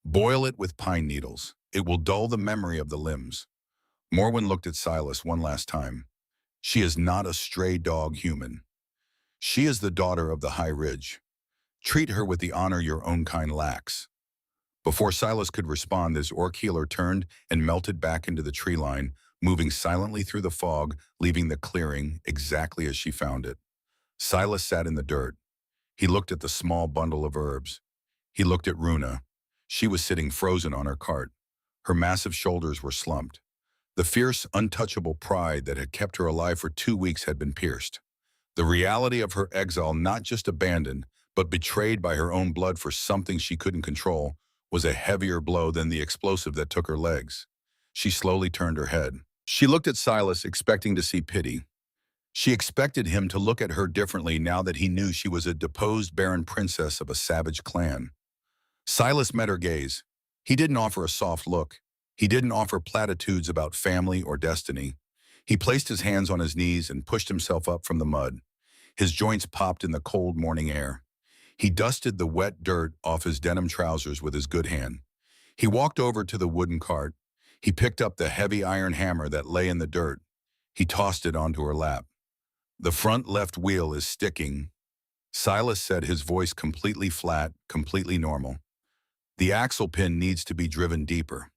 Boil it with pine needles. It will dull the memory of the limbs. Morwen looked at Silas one last time. She is not a stray dog human. She is the daughter of the High Ridge. Treat her with the honor your own kind lacks. Before Silas could respond, this orc healer turned and melted back into the tree line, moving silently through the fog, leaving the clearing exactly as she found it. Silas sat in the dirt. He looked at the small bundle of herbs. He looked at Runa. She was sitting frozen on her cart. Her massive shoulders were slumped. The fierce, untouchable pride that had kept her alive for 2 weeks had been pierced. The reality of her exile, not just abandoned, but betrayed by her own blood for something she couldn't control, was a heavier blow than the explosive that took her legs. She slowly turned her head. She looked at Silas, expecting to see pity. She expected him to look at her differently now that he knew she was a deposed barren princess of a savage clan. Silas met her gaze. He didn't offer a soft look. He didn't offer platitudes about family or destiny. He placed his hands on his knees and pushed himself up from the mud. His joints popped in the cold morning air. He dusted the wet dirt off his denim trousers with his good hand. He walked over to the wooden cart. He picked up the heavy iron hammer that lay in the dirt. He tossed it onto her lap. The front left wheel is sticking, Silas said, his voice completely flat, completely normal. The axle pin needs to be driven deeper.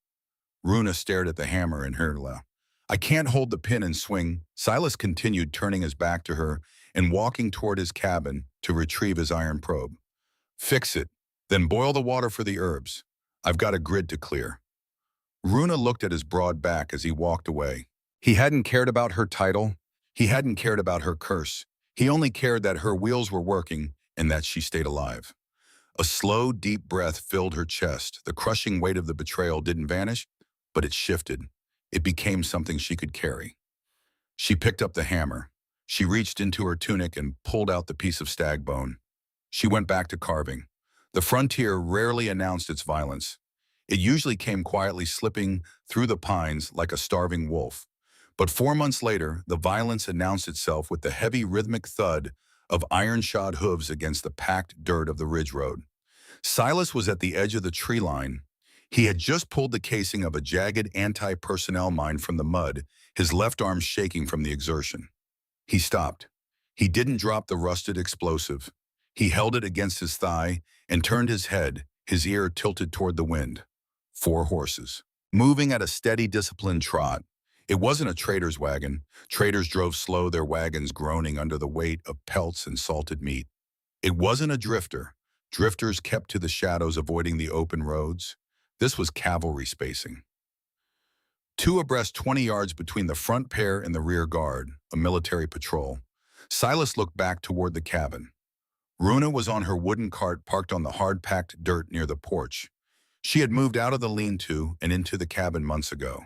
Runa stared at the hammer in her lap. I can't hold the pin and swing. Silas continued, turning his back to her and walking toward his cabin to retrieve his iron probe. Fix it, then boil the water for the herbs. I've got a grid to clear. Runa looked at his broad back as he walked away. He hadn't cared about her title. He hadn't cared about her curse. He only cared that her wheels were working and that she stayed alive. A slow, deep breath filled her chest. The crushing weight of the betrayal didn't vanish, but it shifted. It became something she could carry. She picked up the hammer. She reached into her tunic and pulled out the piece of stag bone. She went back to carving. The frontier rarely announced its violence. It usually came quietly, slipping through the pines like a starving wolf. But 4 months later, the violence announced itself with the heavy rhythmic thud of iron-shod hooves against the packed dirt of the ridge road. Silas was at the edge of the tree line. He had just pulled the casing of a jagged anti-personnel mine from the mud, his left arm shaking from the exertion. He stopped. He didn't drop the rusted explosive. He held it against his thigh and turned his head, his ear tilted toward the wind. 4 horses, moving at a steady, disciplined trot. It wasn't a trader's wagon. Traders drove slow, their wagons groaning under the weight of pelts and salted meat. It wasn't a drifter. Drifters kept to the shadows, avoiding the open roads. This was cavalry spacing. 2 abreast, 20 yards between the front pair and the rear guard, a military patrol. Silas looked back toward the cabin. Runa was on her wooden cart parked on the hard-packed dirt near the porch. She had moved out of the lean-to and into the cabin months ago.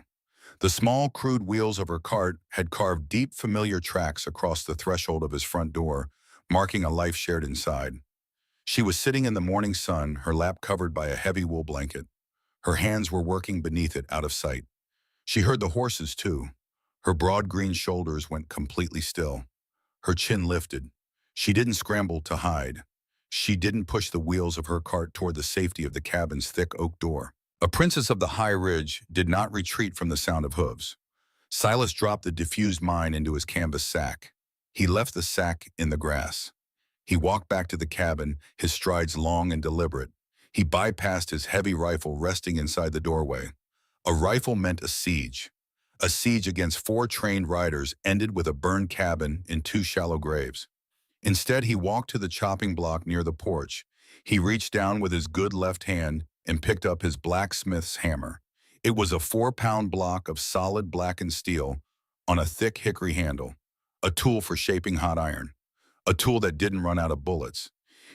The small, crude wheels of her cart had carved deep, familiar tracks across the threshold of his front door, marking a life shared inside. She was sitting in the morning sun, her lap covered by a heavy wool blanket. Her hands were working beneath it, out of sight. She heard the horses, too. Her broad green shoulders went completely still. Her chin lifted. She didn't scramble to hide. She didn't push the wheels of her cart toward the safety of the cabin's thick oak door. A princess of the high ridge did not retreat from the sound of hooves. Silas dropped the diffused mine into his canvas sack. He left the sack in the grass. He walked back to the cabin, his strides long and deliberate. He bypassed his heavy rifle resting inside the doorway. A rifle meant a siege. A siege against 4 trained riders ended with a burned cabin in 2 shallow graves. Instead, he walked to the chopping block near the porch. He reached down with his good left hand and picked up his blacksmith's hammer. It was a 4-pound block of solid blackened steel on a thick hickory handle, a tool for shaping hot iron, a tool that didn't run out of bullets.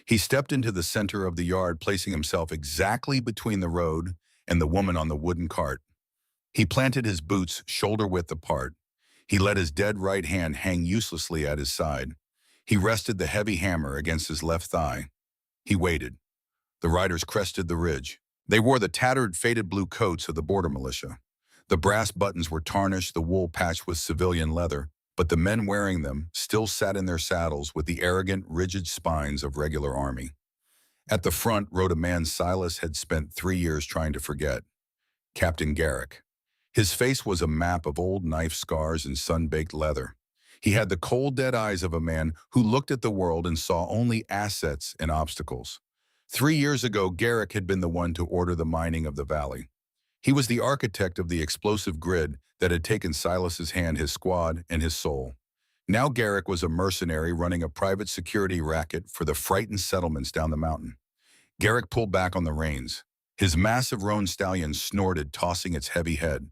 He stepped into the center of the yard, placing himself exactly between the road and the woman on the wooden cart. He planted his boots shoulder-width apart. He let his dead right hand hang uselessly at his side. He rested the heavy hammer against his left thigh. He waited. The riders crested the ridge. They wore the tattered, faded blue coats of the border militia. The brass buttons were tarnished, the wool patched with civilian leather, but the men wearing them still sat in their saddles with the arrogant, rigid spines of regular army. At the front rode a man Silas had spent 3 years trying to forget, Captain Garrick. His face was a map of old knife scars and sun-baked leather. He had the cold, dead eyes of a man who looked at the world and saw only assets and obstacles. 3 years ago, Garrick had been the one to order the mining of the valley. He was the architect of the explosive grid that had taken Silas's hand, his squad, and his soul. Now Garrick was a mercenary running a private security racket for the frightened settlements down the mountain. Garrick pulled back on the reins. His massive roan stallion snorted, tossing its heavy head.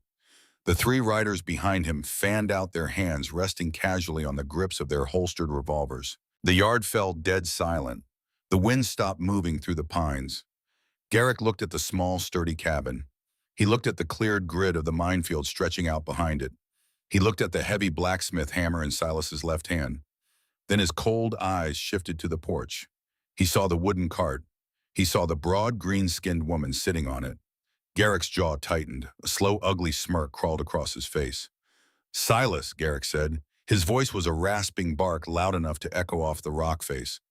The 3 riders behind him fanned out their hands, resting casually on the grips of their holstered revolvers. The yard fell dead silent. The wind stopped moving through the pines. Garrick looked at the small, sturdy cabin. He looked at the cleared grid of the minefield stretching out behind it. He looked at the heavy blacksmith hammer in Silas's left hand. Then his cold eyes shifted to the porch. He saw the wooden cart. He saw the broad, green-skinned woman sitting on it. Garrick's jaw tightened. A slow, ugly smirk crawled across his face. "Silas," Garrick said. His voice was a rasping bark loud enough to echo off the rock face.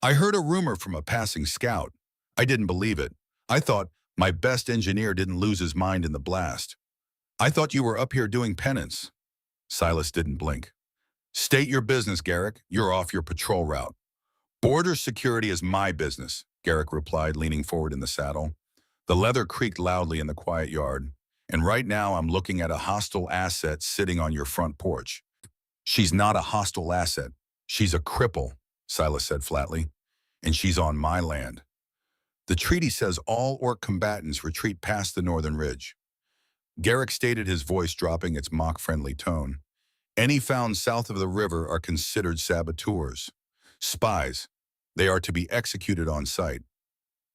"I heard a rumor from a passing scout. I didn't believe it. I thought my best engineer didn't lose his mind in the blast. I thought you were up here doing penance." Silas didn't blink. "State your business, Garrick. You're off your patrol route." "Border security is my business," Garrick replied, leaning forward in the saddle. The leather creaked loudly in the quiet yard. "And right now I'm looking at a hostile asset sitting on your front porch." "She's not a hostile asset. She's a cripple," Silas said flatly. "And she's on my land. The treaty says all Orc combatants retreat past the northern ridge." Garrick stated, his voice dropping its mock-friendly tone. "Any found south of the river are considered saboteurs. Spies. They are to be executed on sight.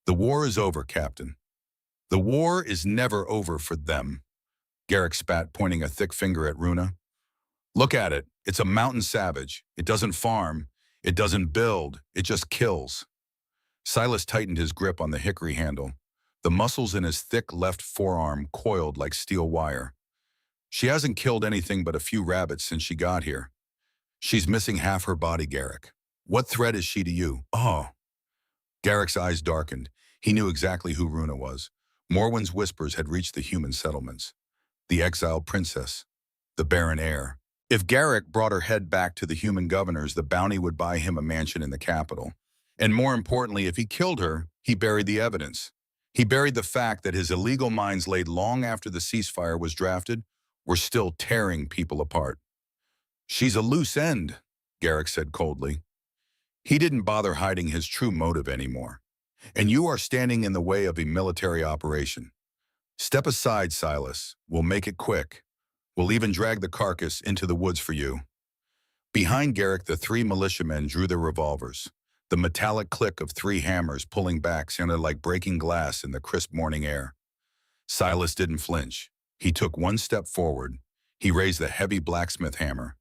The war is over, Captain." "The war is never over for them," Garrick spat, pointing a thick finger at Runa. "Look at it. It's a mountain savage. It doesn't farm. It doesn't build. It just kills." Silas tightened his grip on the hickory handle. The muscles in his thick left forearm coiled like steel wire. "She hasn't killed anything but a few rabbits since she got here. She's missing half her body, Garrick. What threat is she to you?" "Oh." Garrick's eyes darkened. He knew exactly who Runa was. Morwen's whispers had reached the human settlements. The exiled princess. The barren heir. If Garrick brought her head back to the human governors, the bounty would buy him a mansion in the capital. And more importantly, if he killed her, he buried the evidence. He buried the fact that his illegal mines laid long after the ceasefire was drafted were still tearing people apart. "She's a loose end," Garrick said coldly. He didn't bother hiding his true motive anymore. "And you are standing in the way of a military operation. Step aside, Silas. We'll make it quick. We'll even drag the carcass into the woods for you." Behind Garrick, the 3 militiamen drew their revolvers. The metallic click of 3 hammers pulling back sounded like breaking glass in the crisp morning air. Silas didn't flinch. He took 1 step forward. He raised the heavy blacksmith hammer.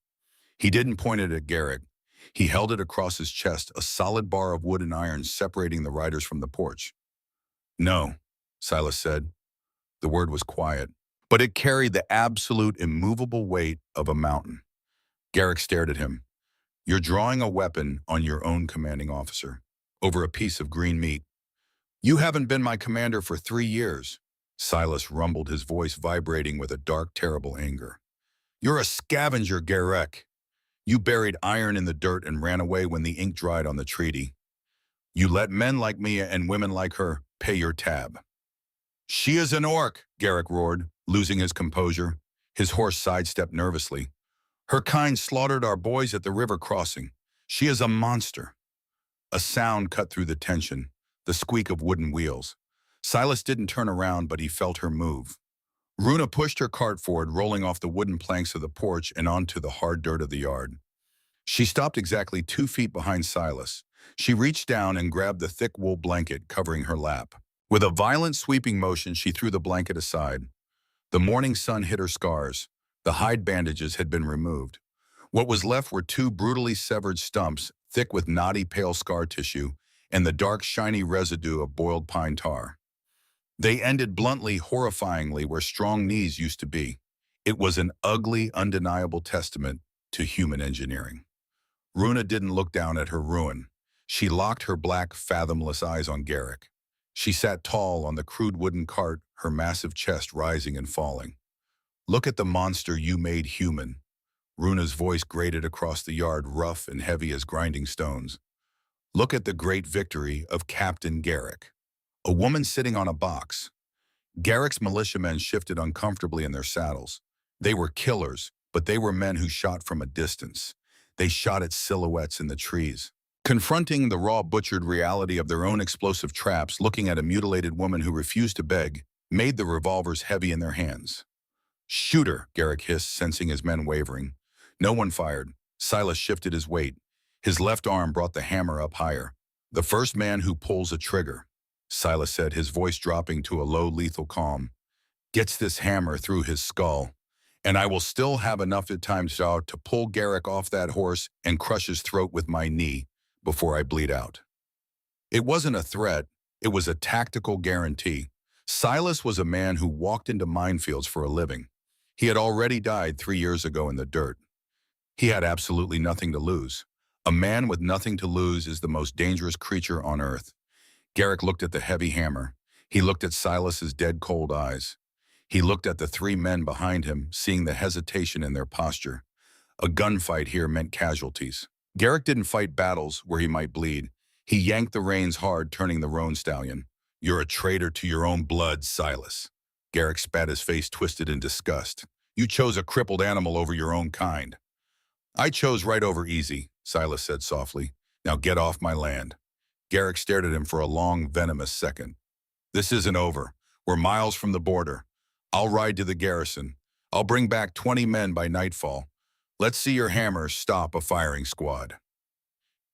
He didn't point it at Garrick. He held it across his chest, a solid bar of wood and iron separating the riders from the porch. No, Silas said. The word was quiet, but it carried the absolute immovable weight of a mountain. Garrick stared at him. You're drawing a weapon on your own commanding officer, over a piece of green meat. You haven't been my commander for 3 years. Silas rumbled, his voice vibrating with a dark, terrible anger. You're a scavenger, Garrick. You buried iron in the dirt and ran away when the ink dried on the treaty. You let men like me and women like her pay your tab. She is an orc, Garrick roared, losing his composure. His horse sidestepped nervously. Her kind slaughtered our boys at the river crossing. She is a monster. A sound cut through the tension, the squeak of wooden wheels. Silas didn't turn around, but he felt her move. Runa pushed her cart forward, rolling off the wooden planks of the porch and onto the hard dirt of the yard. She stopped exactly 2 feet behind Silas. She reached down and grabbed the thick wool blanket covering her lap. With a violent sweeping motion, she threw the blanket aside. The morning sun hit her scars. The hide bandages had been removed. What was left were 2 brutally severed stumps, thick with knotty pale scar tissue, and the dark, shiny residue of boiled pine tar. They ended bluntly, horrifyingly, where strong knees used to be. It was an ugly, undeniable testament to human engineering. Runa didn't look down at her ruin. She locked her black, fathomless eyes on Garrick. She sat tall on the crude wooden cart, her massive chest rising and falling. Look at the monster you made human. Runa's voice grated across the yard, rough and heavy as grinding stones. Look at the great victory of Captain Garrick. A woman sitting on a box. Garrick's militiamen shifted uncomfortably in their saddles. They were killers, but they were men who shot from a distance. They shot at silhouettes in the trees. Confronting the raw, butchered reality of their own explosive traps, looking at a mutilated woman who refused to beg, made the revolvers heavy in their hands. Shoot her, Garrick hissed, sensing his men wavering. No one fired. Silas shifted his weight. His left arm brought the hammer up higher. The first man who pulls a trigger, Silas said, his voice dropping to a low, lethal calm, gets this hammer through his skull, and I will still have enough at times to pull Garrick off that horse and crush his throat with my knee before I bleed out. It wasn't a threat, it was a tactical guarantee. Silas was a man who walked into minefields for a living. He had already died 3 years ago in the dirt. He had absolutely nothing to lose. A man with nothing to lose is the most dangerous creature on earth. Garrick looked at the heavy hammer. He looked at Silas's dead, cold eyes. He looked at the 3 men behind him, seeing the hesitation in their posture. A gunfight here meant casualties. Garrick didn't fight battles where he might bleed. He yanked the reins hard, turning the roan stallion. You're a traitor to your own blood, Silas. Garrick spat, his face twisted in disgust. You chose a crippled animal over your own kind. I chose right over easy, Silas said softly. Now get off my land. Garrick stared at him for a long, venomous second. This isn't over. We're miles from the border. I'll ride to the garrison. I'll bring back 20 men by nightfall. Let's see your hammer stop a firing squad.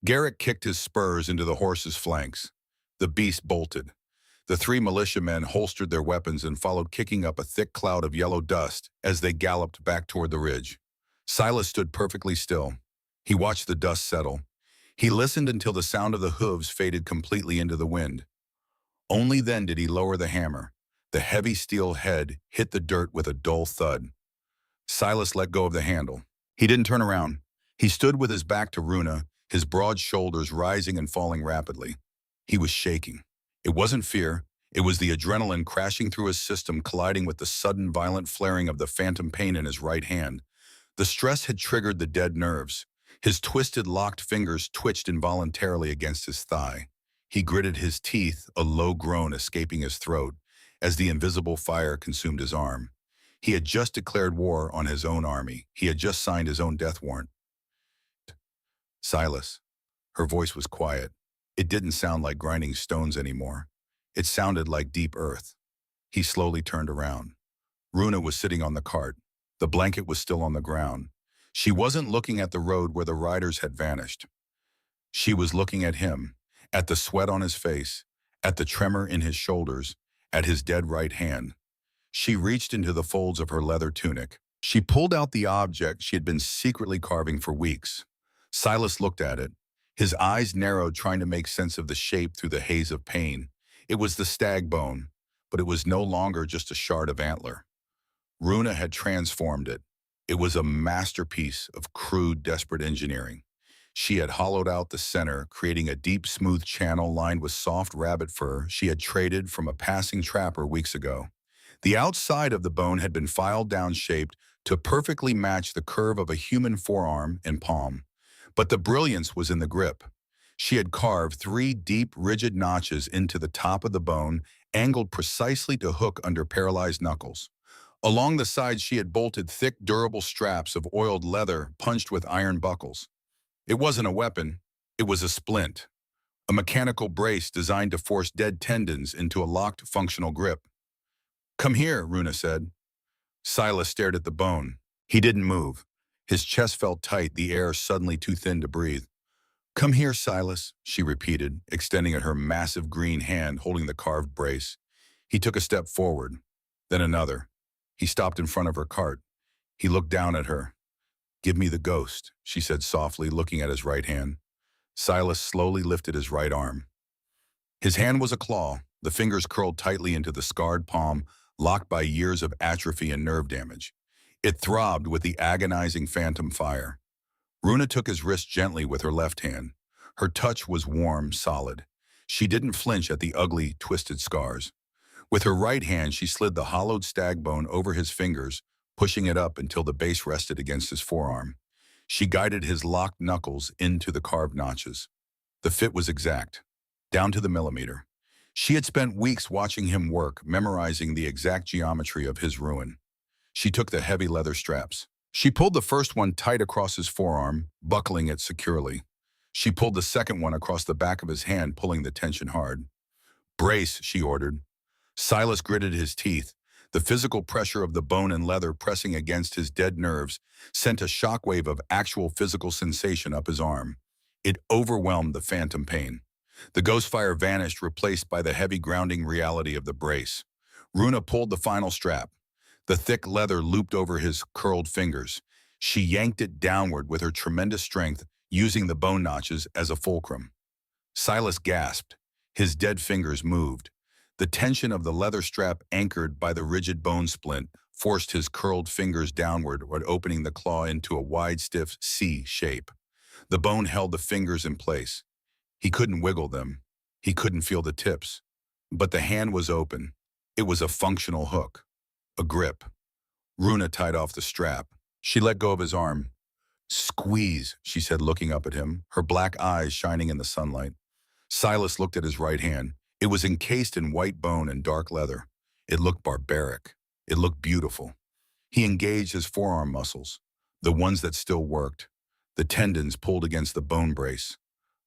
Garrick kicked his spurs into the horse's flanks. The beast bolted. The 3 militiamen holstered their weapons and followed, kicking up a thick cloud of yellow dust as they galloped back toward the ridge. Silas stood perfectly still. He watched the dust settle. He listened until the sound of the hooves faded completely into the wind. Only then did he lower the hammer. The heavy steel head hit the dirt with a dull thud. Silas let go of the handle. He didn't turn around. He stood with his back to Runa, his broad shoulders rising and falling rapidly. He was shaking. It wasn't fear. It was the adrenaline crashing through his system, colliding with the sudden, violent flaring of the phantom pain in his right hand. The stress had triggered the dead nerves. His twisted, locked fingers twitched involuntarily against his thigh. He gritted his teeth, a low groan escaping his throat, as the invisible fire consumed his arm. He had just declared war on his own army. He had just signed his own death warrant. Silas. Her voice was quiet. It didn't sound like grinding stones anymore. It sounded like deep earth. He slowly turned around. Runa was sitting on the cart. The blanket was still on the ground. She wasn't looking at the road where the riders had vanished. She was looking at him, at the sweat on his face, at the tremor in his shoulders, at his dead right hand. She reached into the folds of her leather tunic. She pulled out the object she had been secretly carving for weeks. Silas looked at it. His eyes narrowed, trying to make sense of the shape through the haze of pain. It was the stag bone, but it was no longer just a shard of antler. Runa had transformed it. It was a masterpiece of crude, desperate engineering. She had hollowed out the center, creating a deep, smooth channel lined with soft rabbit fur she had traded from a passing trapper weeks ago. The outside of the bone had been filed down, shaped to perfectly match the curve of a human forearm and palm. But the brilliance was in the grip. She had carved three deep, rigid notches into the top of the bone, angled precisely to hook under paralyzed knuckles. Along the sides, she had bolted thick, durable straps of oiled leather punched with iron buckles. It wasn't a weapon, it was a splint, a mechanical brace designed to force dead tendons into a locked, functional grip. "Come here," Runa said. Silas stared at the bone. He didn't move. His chest felt tight, the air suddenly too thin to breathe. "Come here, Silas," she repeated, extending at her massive green hand holding the carved brace. He took a step forward, then another. He stopped in front of her cart. He looked down at her. "Give me the ghost," she said softly, looking at his right hand. Silas slowly lifted his right arm. His hand was a claw, the fingers curled tightly into the scarred palm, locked by years of atrophy and nerve damage. It throbbed with the agonizing phantom fire. Runa took his wrist gently with her left hand. Her touch was warm, solid. She didn't flinch at the ugly, twisted scars. With her right hand, she slid the hollowed stag bone over his fingers, pushing it up until the base rested against his forearm. She guided his locked knuckles into the carved notches. The fit was exact, down to the millimeter. She had spent weeks watching him work, memorizing the exact geometry of his ruin. She took the heavy leather straps. She pulled the first one tight across his forearm, buckling it securely. She pulled the second one across the back of his hand, pulling the tension hard. "Brace," she ordered. Silas gritted his teeth. The physical pressure of the bone and leather pressing against his dead nerves sent a shockwave of actual physical sensation up his arm. It overwhelmed the phantom pain. The ghost fire vanished, replaced by the heavy grounding reality of the brace. Runa pulled the final strap. The thick leather looped over his curled fingers. She yanked it downward with her tremendous strength, using the bone notches as a fulcrum. Silas gasped. His dead fingers moved. The tension of the leather strap, anchored by the rigid bone splint, forced his curled fingers downward, opening the claw into a wide, stiff C shape. The bone held the fingers in place. He couldn't wiggle them. He couldn't feel the tips. But the hand was open. It was a functional hook. A grip. Runa tied off the strap. She let go of his arm. "Squeeze," she said, looking up at him, her black eyes shining in the sunlight. Silas looked at his right hand. It was encased in white bone and dark leather. It looked barbaric. It looked beautiful. He engaged his forearm muscles, the ones that still worked. The tendons pulled against the bone brace.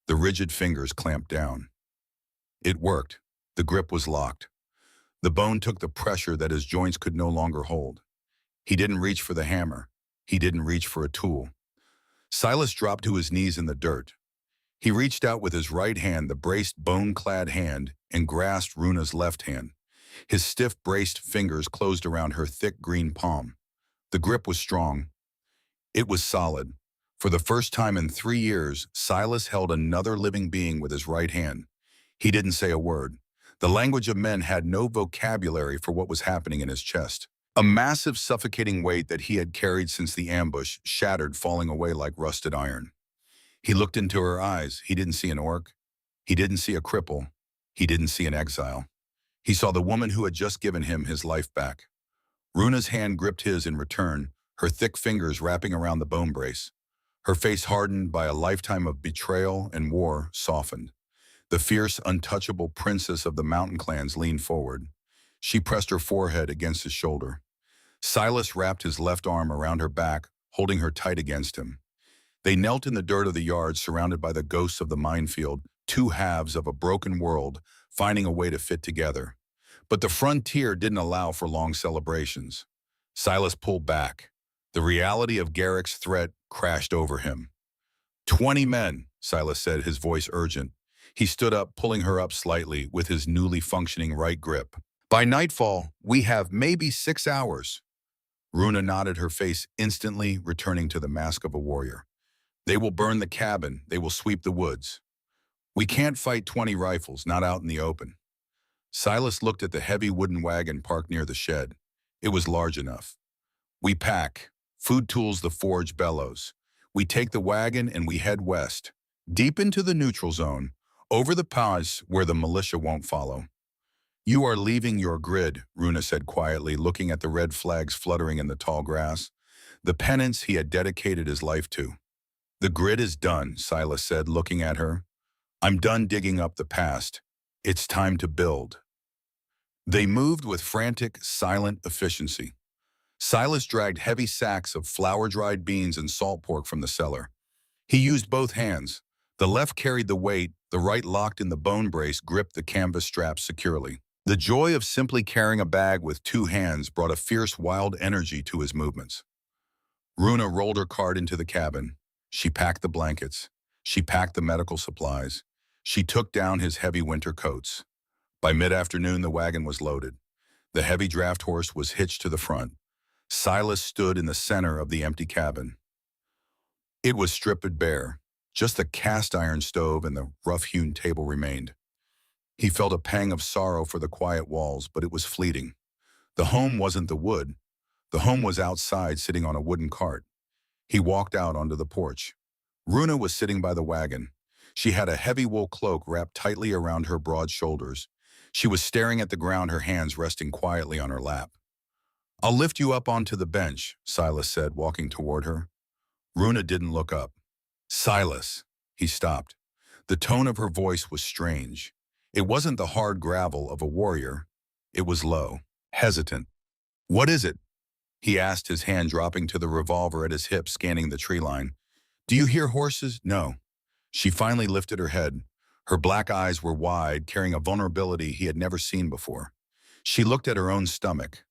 The rigid fingers clamped down. It worked. The grip was locked. The bone took the pressure that his joints could no longer hold. He didn't reach for the hammer. He didn't reach for a tool. Silas dropped to his knees in the dirt. He reached out with his right hand, the braced, bone-clad hand, and grasped Runa's left hand. His stiff, braced fingers closed around her thick green palm. The grip was strong. It was solid. For the first time in 3 years, Silas held another living being with his right hand. He didn't say a word. The language of men had no vocabulary for what was happening in his chest. A massive, suffocating weight that he had carried since the ambush shattered, falling away like rusted iron. He looked into her eyes. He didn't see an orc. He didn't see a cripple. He didn't see an exile. He saw the woman who had just given him his life back. Runa's hand gripped his in return, her thick fingers wrapping around the bone brace. Her face, hardened by a lifetime of betrayal and war, softened. The fierce, untouchable princess of the mountain clans leaned forward. She pressed her forehead against his shoulder. Silas wrapped his left arm around her back, holding her tight against him. They knelt in the dirt of the yard, surrounded by the ghosts of the minefield, two halves of a broken world, finding a way to fit together. But the frontier didn't allow for long celebrations. Silas pulled back. The reality of Garrick's threat crashed over him. 20 men, Silas said, his voice urgent. He stood up, pulling her up slightly with his newly functioning right grip. "By nightfall, we have maybe 6 hours." Runa nodded, her face instantly returning to the mask of a warrior. They will burn the cabin. They will sweep the woods. We can't fight 20 rifles, not out in the open. Silas looked at the heavy wooden wagon parked near the shed. It was large enough. We pack. Food tools the forge bellows. We take the wagon and we head west, deep into the neutral zone, over the pass where the militia won't follow. You are leaving your grid, Runa said quietly, looking at the red flags fluttering in the tall grass, the penance he had dedicated his life to. The grid is done, Silas said, looking at her. I'm done digging up the past. It's time to build. They moved with frantic, silent efficiency. Silas dragged heavy sacks of flour-dried beans and salt pork from the cellar. He used both hands. The left carried the weight, the right locked in the bone brace gripped the canvas straps securely. The joy of simply carrying a bag with two hands brought a fierce, wild energy to his movements. Runa rolled her cart into the cabin. She packed the blankets. She packed the medical supplies. She took down his heavy winter coats. By mid-afternoon, the wagon was loaded. The heavy draft horse was hitched to the front. Silas stood in the center of the empty cabin. It was stripped bare. Just the cast-iron stove and the rough-hewn table remained. He felt a pang of sorrow for the quiet walls, but it was fleeting. The home wasn't the wood. The home was outside, sitting on a wooden cart. He walked out onto the porch. Runa was sitting by the wagon. She had a heavy wool cloak wrapped tightly around her broad shoulders. She was staring at the ground, her hands resting quietly on her lap. I'll lift you up onto the bench, Silas said, walking toward her. Runa didn't look up. Silas, he stopped. The tone of her voice was strange. It wasn't the hard gravel of a warrior. It was low, hesitant. What is it? He asked, his hand dropping to the revolver at his hip, scanning the tree line. Do you hear horses? No. She finally lifted her head. Her black eyes were wide, carrying a vulnerability he had never seen before. She looked at her own stomach.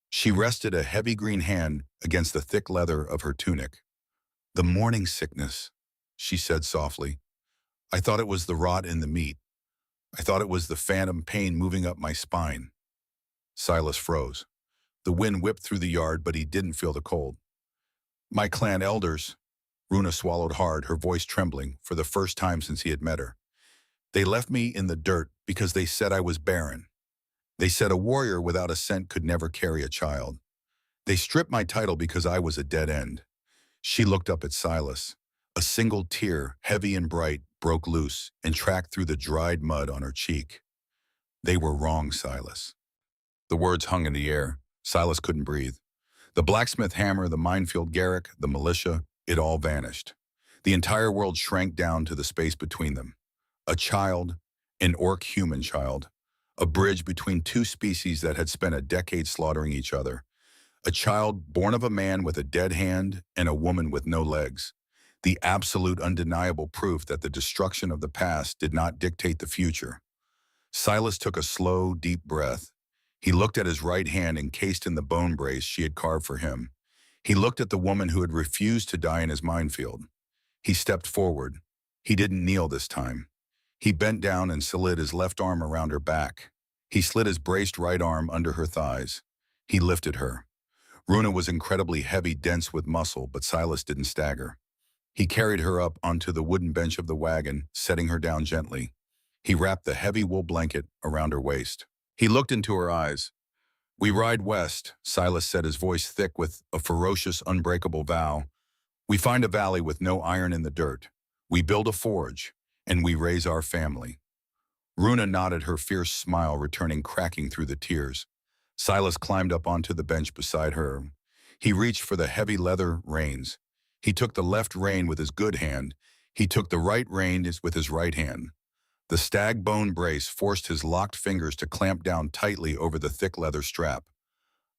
She rested a heavy green hand against the thick leather of her tunic. The morning sickness, she said softly. I thought it was the rot in the meat. I thought it was the phantom pain moving up my spine. Silas froze. The wind whipped through the yard, but he didn't feel the cold. My clan elders, Runa swallowed hard, her voice trembling for the first time since he had met her. They left me in the dirt because they said I was barren. They said a warrior without a cent could never carry a child. They stripped my title because I was a dead end. She looked up at Silas. A single tear, heavy and bright, broke loose and tracked through the dried mud on her cheek. They were wrong, Silas. The words hung in the air. Silas couldn't breathe. The blacksmith hammer, the minefield Garrick, the militia, it all vanished. The entire world shrank down to the space between them. A child, an orc-human child. A bridge between two species that had spent a decade slaughtering each other. A child born of a man with a dead hand and a woman with no legs. The absolute undeniable proof that the destruction of the past did not dictate the future. Silas took a slow, deep breath. He looked at his right hand encased in the bone brace she had carved for him. He looked at the woman who had refused to die in his minefield. He stepped forward. He didn't kneel this time. He bent down and slid his left arm around her back. He slid his braced right arm under her thighs. He lifted her. Runa was incredibly heavy, dense with muscle, but Silas didn't stagger. He carried her up onto the wooden bench of the wagon, setting her down gently. He wrapped the heavy wool blanket around her waist. He looked into her eyes. We ride west, Silas said, his voice thick with a ferocious, unbreakable vow. We find a valley with no iron in the dirt. We build a forge, and we raise our family. Runa nodded, her fierce smile returning, cracking through the tears. Silas climbed up onto the bench beside her. He reached for the heavy leather reins. He took the left rein with his good hand. He took the right rein with his right hand. The stag bone brace forced his locked fingers to clamp down tightly over the thick leather strap.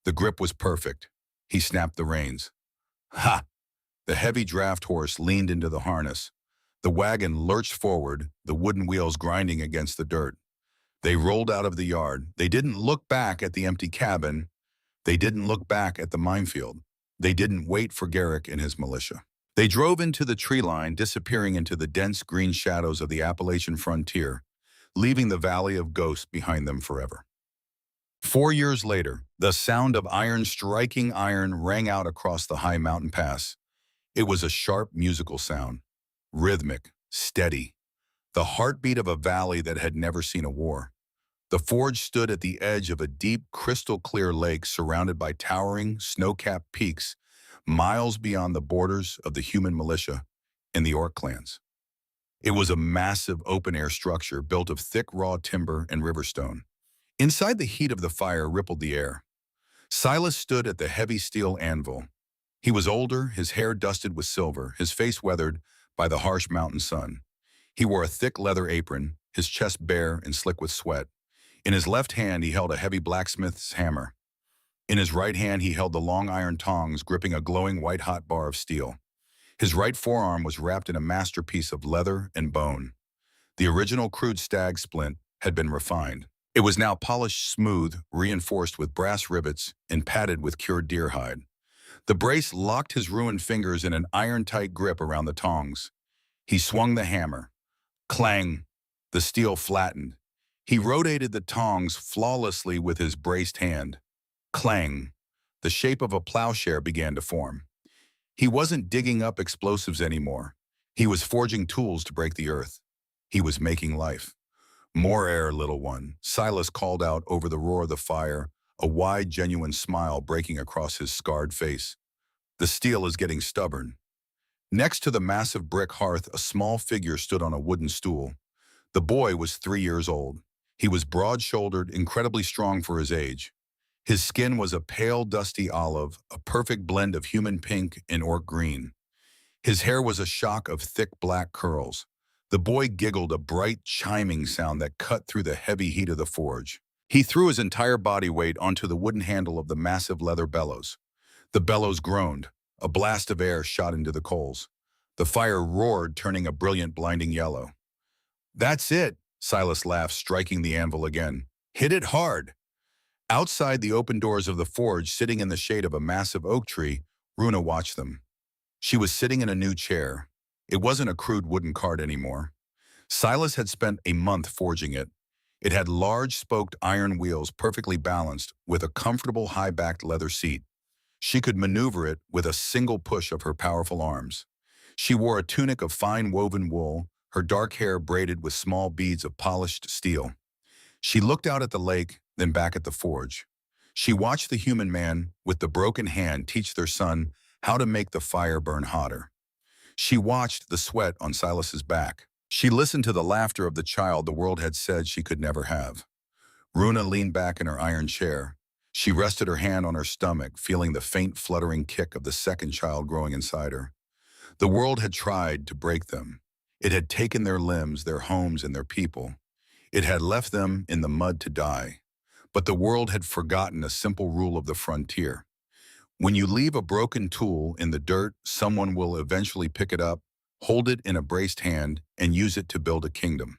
The grip was perfect. He snapped the reins. Ha! The heavy draft horse leaned into the harness. The wagon lurched forward, the wooden wheels grinding against the dirt. They rolled out of the yard. They didn't look back at the empty cabin. They didn't look back at the minefield. They didn't wait for Garrick and his militia. They drove into the tree line, disappearing into the dense green shadows of the Appalachian frontier, leaving the Valley of Ghosts behind them forever. 4 years later, the sound of iron striking iron rang out across the high mountain pass. It was a sharp musical sound, rhythmic, steady, the heartbeat of a valley that had never seen a war. The forge stood at the edge of a deep, crystal-clear lake surrounded by towering, snow-capped peaks, miles beyond the borders of the human militia and the orc clans. It was a massive open-air structure built of thick, raw timber and riverstone. Inside, the heat of the fire rippled the air. Silas stood at the heavy steel anvil. He was older, his hair dusted with silver, his face weathered by the harsh mountain sun. He wore a thick leather apron, his chest bare and slick with sweat. In his left hand, he held a heavy blacksmith's hammer. In his right hand, he held the long iron tongs gripping a glowing white-hot bar of steel. His right forearm was wrapped in a masterpiece of leather and bone. The original crude stag splint had been refined. It was now polished smooth, reinforced with brass rivets, and padded with cured deer hide. The brace locked his ruined fingers in an iron-tight grip around the tongs. He swung the hammer. Clang! The steel flattened. He rotated the tongs flawlessly with his braced hand. Clang! The shape of a plowshare began to form. He wasn't digging up explosives anymore. He was forging tools to break the earth. He was making life. "More air, little one," Silas called out over the roar of the fire, a wide, genuine smile breaking across his scarred face. "The steel is getting stubborn." Next to the massive brick hearth, a small figure stood on a wooden stool. The boy was 3 years old. He was broad-shouldered, incredibly strong for his age. His skin was a pale, dusty olive, a perfect blend of human pink and orc green. His hair was a shock of thick black curls. The boy giggled, a bright, chiming sound that cut through the heavy heat of the forge. He threw his entire body weight onto the wooden handle of the massive leather bellows. The bellows groaned. A blast of air shot into the coals. The fire roared, turning a brilliant, blinding yellow. "That's it," Silas laughed, striking the anvil again. "Hit it hard." Outside the open doors of the forge, sitting in the shade of a massive oak tree, Runa watched them. She was sitting in a new chair. It wasn't a crude wooden cart anymore. Silas had spent a month forging it. It had large spoked iron wheels perfectly balanced with a comfortable high-backed leather seat. She could maneuver it with a single push of her powerful arms. She wore a tunic of fine woven wool, her dark hair braided with small beads of polished steel. She looked out at the lake, then back at the forge. She watched the human man with the broken hand teach their son how to make the fire burn hotter. She watched the sweat on Silas's back. She listened to the laughter of the child the world had said she could never have. Runa leaned back in her iron chair. She rested her hand on her stomach, feeling the faint fluttering kick of the second child growing inside her. The world had tried to break them. It had taken their limbs, their homes, and their people. It had left them in the mud to die. But the world had forgotten a simple rule of the frontier. When you leave a broken tool in the dirt, someone will eventually pick it up, hold it in a braced hand, and use it to build a kingdom.